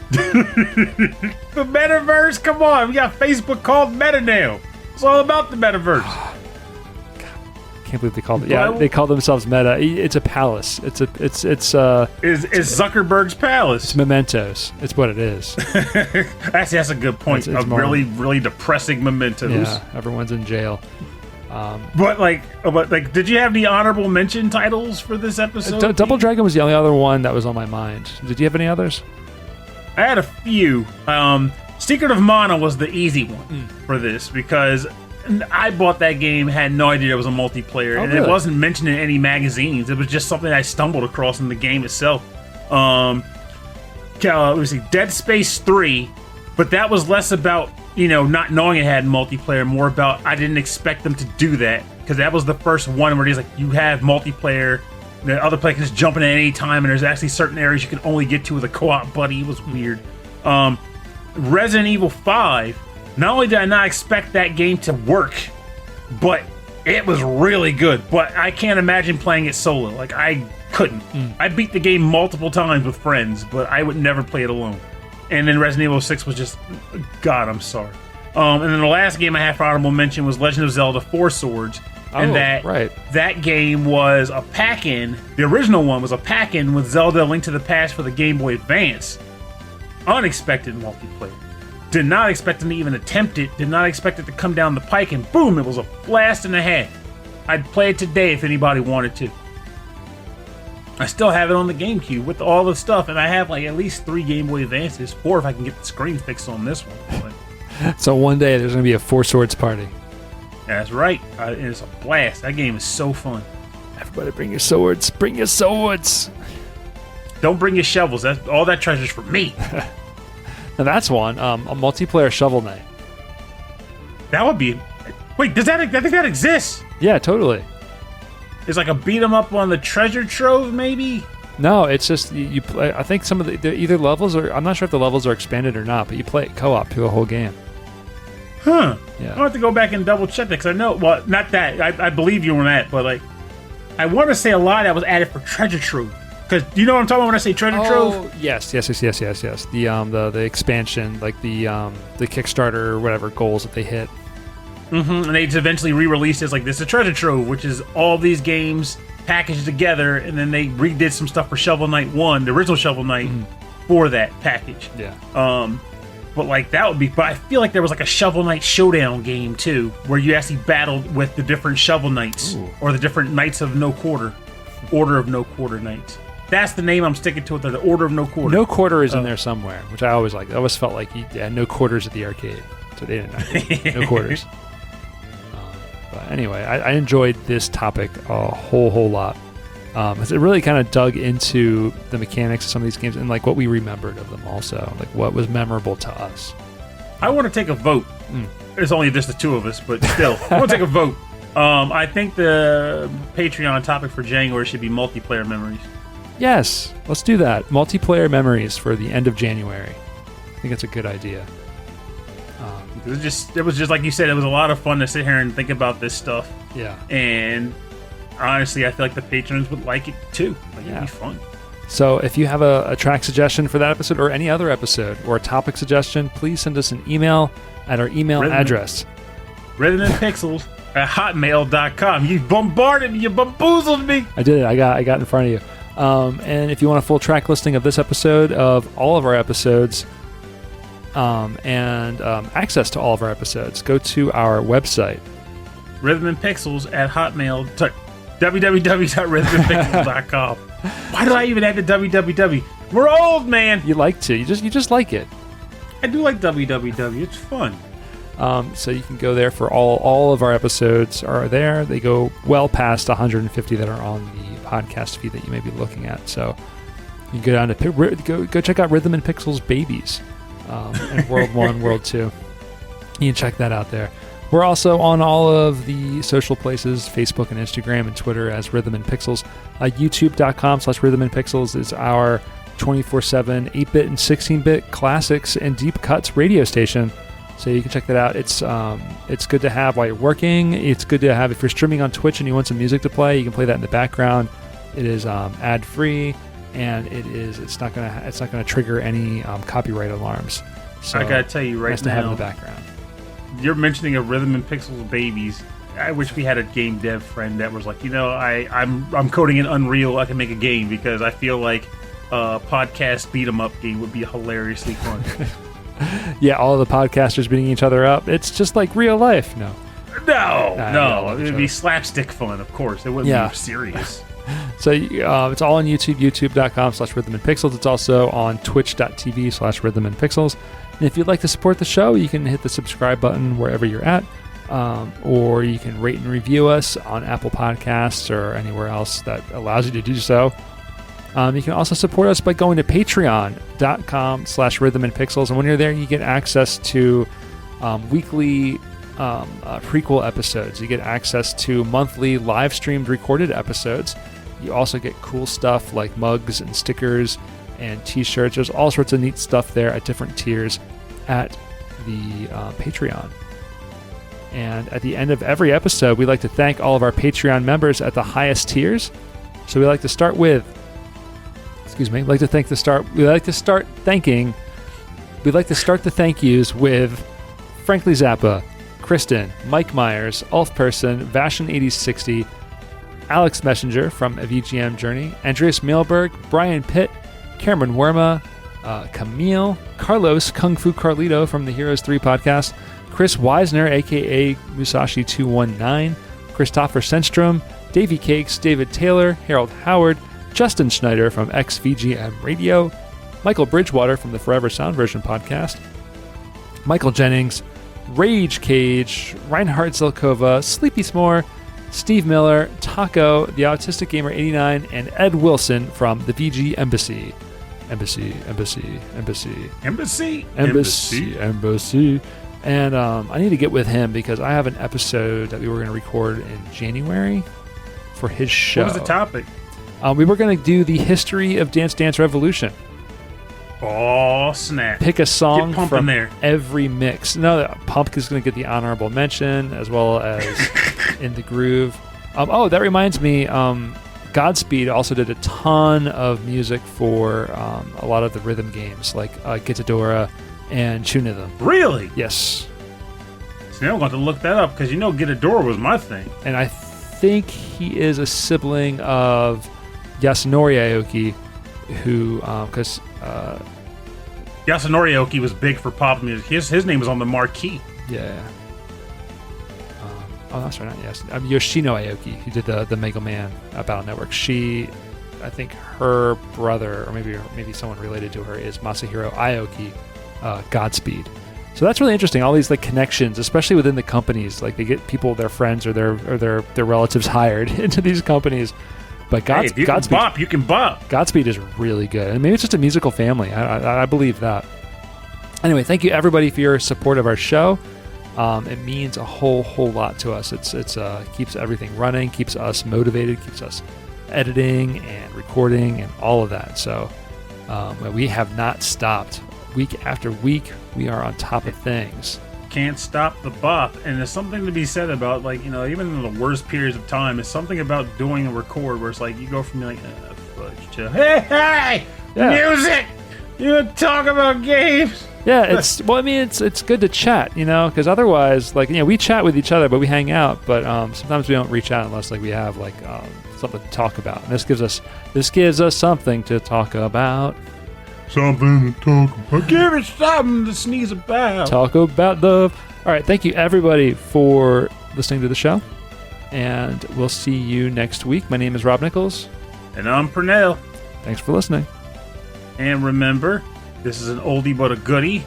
The metaverse? Come on. We got Facebook called Meta now. It's all about the metaverse. Can't believe they called it. Yeah, they call themselves Meta. It's a palace. It's Zuckerberg's palace. It's mementos. It's what it is. That's a good point. It's really, really depressing mementos. Yeah, everyone's in jail. But did you have any honorable mention titles for this episode? Double Dragon was the only other one that was on my mind. Did you have any others? I had a few. Secret of Mana was the easy one for this because I bought that game, had no idea it was a multiplayer, and really? It wasn't mentioned in any magazines. It was just something I stumbled across in the game itself. Let me see, Dead Space 3, but that was less about not knowing it had multiplayer, more about I didn't expect them to do that because that was the first one where he's like, you have multiplayer. The other player can just jump in at any time, and there's actually certain areas you can only get to with a co-op buddy. It was weird. Resident Evil 5, not only did I not expect that game to work, but it was really good. But I can't imagine playing it solo. Like, I couldn't. I beat the game multiple times with friends, but I would never play it alone. And then Resident Evil 6 was just, God, I'm sorry. And then the last game I had for honorable mention was Legend of Zelda 4 Swords. And that game was a pack-in. The original one was a pack-in with Zelda: Link to the Past for the Game Boy Advance. Unexpected multiplayer. Did not expect them to even attempt it. Did not expect it to come down the pike, and boom, it was a blast and a half. I'd play it today if anybody wanted to. I still have it on the GameCube with all the stuff, and I have like at least 3 Game Boy Advances, 4 if I can get the screen fixed on this one. But so one day there's going to be a 4 Swords party. That's right. It's a blast. That game is so fun. Everybody bring your swords. Bring your swords. Don't bring your shovels. All that treasure's for me. Now that's one. A multiplayer Shovel Knight. That would be... Wait, I think that exists. Yeah, totally. It's like a beat 'em up on the treasure trove, maybe? No, it's just you play. I think some of the either levels are. I'm not sure if the levels are expanded or not, but you play it co-op through the whole game. Huh. Yeah. I'll have to go back and double check that because I know. Well, not that. I believe you on that, but like, I want to say a lot that was added for treasure trove. Because you know what I'm talking about when I say treasure trove? Yes. The expansion, like the Kickstarter or whatever goals that they hit. And they just eventually re-released it as like this is a treasure trove, which is all these games packaged together, and then they redid some stuff for Shovel Knight 1, the original Shovel Knight, for that package. Yeah. But like that would be. But I feel like there was like a Shovel Knight Showdown game too, where you actually battled with the different Shovel Knights or the different Knights of No Quarter, Order of No Quarter Knights. That's the name I'm sticking to it. The Order of No Quarter. No Quarter is in there somewhere, which I always liked. I always felt like you had no quarters at the arcade, so they didn't have no quarters. But anyway, I enjoyed this topic a whole lot. Because it really kind of dug into the mechanics of some of these games and like what we remembered of them also, like what was memorable to us. I want to take a vote. It's only just the two of us, but still, I want to take a vote. I think the Patreon topic for January should be multiplayer memories. Yes, let's do that. Multiplayer memories for the end of January. I think it's a good idea. It was just like you said, it was a lot of fun to sit here and think about this stuff. Yeah. And honestly, I feel like the patrons would like it too. Like, it'd be fun. So if you have a track suggestion for that episode or any other episode or a topic suggestion, please send us an email at our email address. Rather than pixels at hotmail.com. You bombarded me. You bamboozled me. I did it. I got in front of you. And if you want a full track listing of this episode, of all of our episodes, and access to all of our episodes, go to our website. Rhythm and Pixels at Hotmail. www.rhythmandpixels.com. Why do I even add the www? We're old, man. You like to. You just like it. I do like www. It's fun. So you can go there for all of our episodes are there. They go well past 150 that are on the podcast feed that you may be looking at. So you can go down to go check out Rhythm and Pixels Babies and World 1, World 2. You can check that out there. We're also on all of the social places, Facebook and Instagram and Twitter as Rhythm and Pixels. YouTube.com/Rhythm and Pixels is our 24/7 8-bit and 16-bit classics and deep cuts radio station. So you can check that out. It's good to have while you're working. It's good to have if you're streaming on Twitch and you want some music to play. You can play that in the background. It is ad free, and it's not gonna trigger any copyright alarms. So I gotta tell you right nice now, to have in the background. You're mentioning a Rhythm and Pixels Babies. I wish we had a game dev friend that was like, I'm coding in Unreal. I can make a game because I feel like a podcast beat 'em up game would be hilariously fun. Yeah, all of the podcasters beating each other up. It's just like real life. No, it'd be slapstick fun, of course. It wouldn't be serious. So it's all on YouTube, youtube.com/Rhythm and Pixels. It's also on twitch.tv/Rhythm and Pixels. And if you'd like to support the show, you can hit the subscribe button wherever you're at, or you can rate and review us on Apple Podcasts or anywhere else that allows you to do so. You can also support us by going to patreon.com/Rhythm and Pixels. And when you're there, you get access to weekly prequel episodes. You get access to monthly live streamed recorded episodes. You also get cool stuff like mugs and stickers and t-shirts. There's all sorts of neat stuff there at different tiers at the Patreon. And at the end of every episode, we like to thank all of our Patreon members at the highest tiers. So we like to start the thank yous with Frankly Zappa, Kristen, Mike Myers, Ulf Person, Vashin8060, Alex Messenger from a VGM Journey, Andreas Mailberg, Brian Pitt, Cameron Werma, Camille, Carlos Kung Fu Carlito from the Heroes 3 podcast, Chris Weisner, aka Musashi219, Christopher Senstrom, Davey Cakes, David Taylor, Harold Howard, Justin Schneider from XVGM Radio, Michael Bridgewater from the Forever Sound Version podcast, Michael Jennings, Rage Cage, Reinhard Zelkova, Sleepy S'more, Steve Miller, Taco, The Autistic Gamer 89, and Ed Wilson from the VG Embassy. Embassy. And I need to get with him because I have an episode that we were going to record in January for his show. What was the topic? We were going to do the history of Dance Dance Revolution. Oh, snap. Pick a song from there. Every mix. No, Pump is going to get the honorable mention as well as In the Groove. That reminds me, Godspeed also did a ton of music for a lot of the rhythm games like Gitadora and Chunithm. Really? Yes. So now I'm going to look that up because Gitadora was my thing. And I think he is a sibling of Yasunori Aoki, who, because Yasunori Aoki was big for pop music. His name was on the marquee. Yeah. That's right. Not yes. Yoshino Aoki, who did the Mega Man Battle Network. She, I think, her brother, or maybe someone related to her, is Masahiro Aoki, Godspeed. So that's really interesting. All these connections, especially within the companies, they get people, their friends or their relatives hired into these companies. But Godspeed, you can bop. Godspeed is really good, and maybe it's just a musical family. I believe that. Anyway, thank you everybody for your support of our show. It means a whole lot to us. It's keeps everything running, keeps us motivated, keeps us editing and recording and all of that. So we have not stopped. Week after week, we are on top of things. Can't stop the bop, and there's something to be said about even in the worst periods of time, it's something about doing a record where it's you go from fudge to hey, yeah. Music. You talk about games. Yeah, it's well. I mean, it's good to chat, because otherwise, like, we chat with each other, but we hang out. But sometimes we don't reach out unless like we have like something to talk about. And this gives us something to talk about. Something to talk about. Give it something to sneeze about. Talk about the. All right, thank you everybody for listening to the show, and we'll see you next week. My name is Rob Nichols, and I'm Pernell. Thanks for listening. And remember, this is an oldie but a goodie.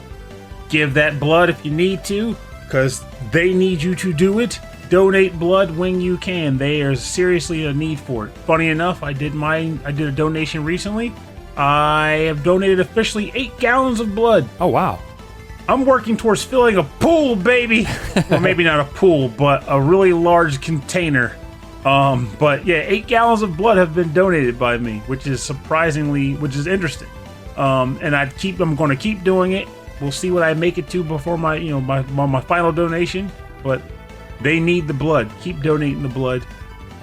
Give that blood if you need to, because they need you to do it. Donate blood when you can. There is seriously a need for it. Funny enough, I did a donation recently. I have donated officially 8 gallons of blood. Oh, wow. I'm working towards filling a pool, baby. Well, maybe not a pool, but a really large container. But yeah, 8 gallons of blood have been donated by me, which is interesting. And I'm going to keep doing it. We'll see what I make it to before my final donation. But they need the blood. Keep donating the blood.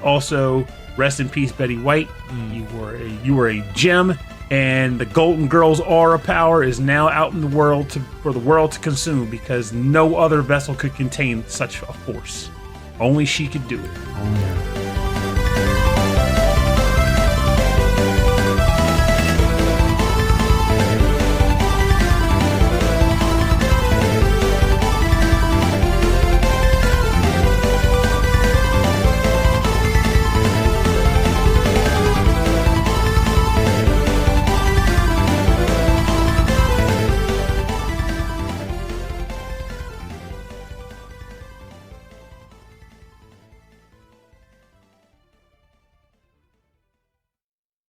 Also, rest in peace, Betty White. You were a gem, and the Golden Girl's aura power is now out in the world for the world to consume, because no other vessel could contain such a force. Only she could do it. Oh, yeah.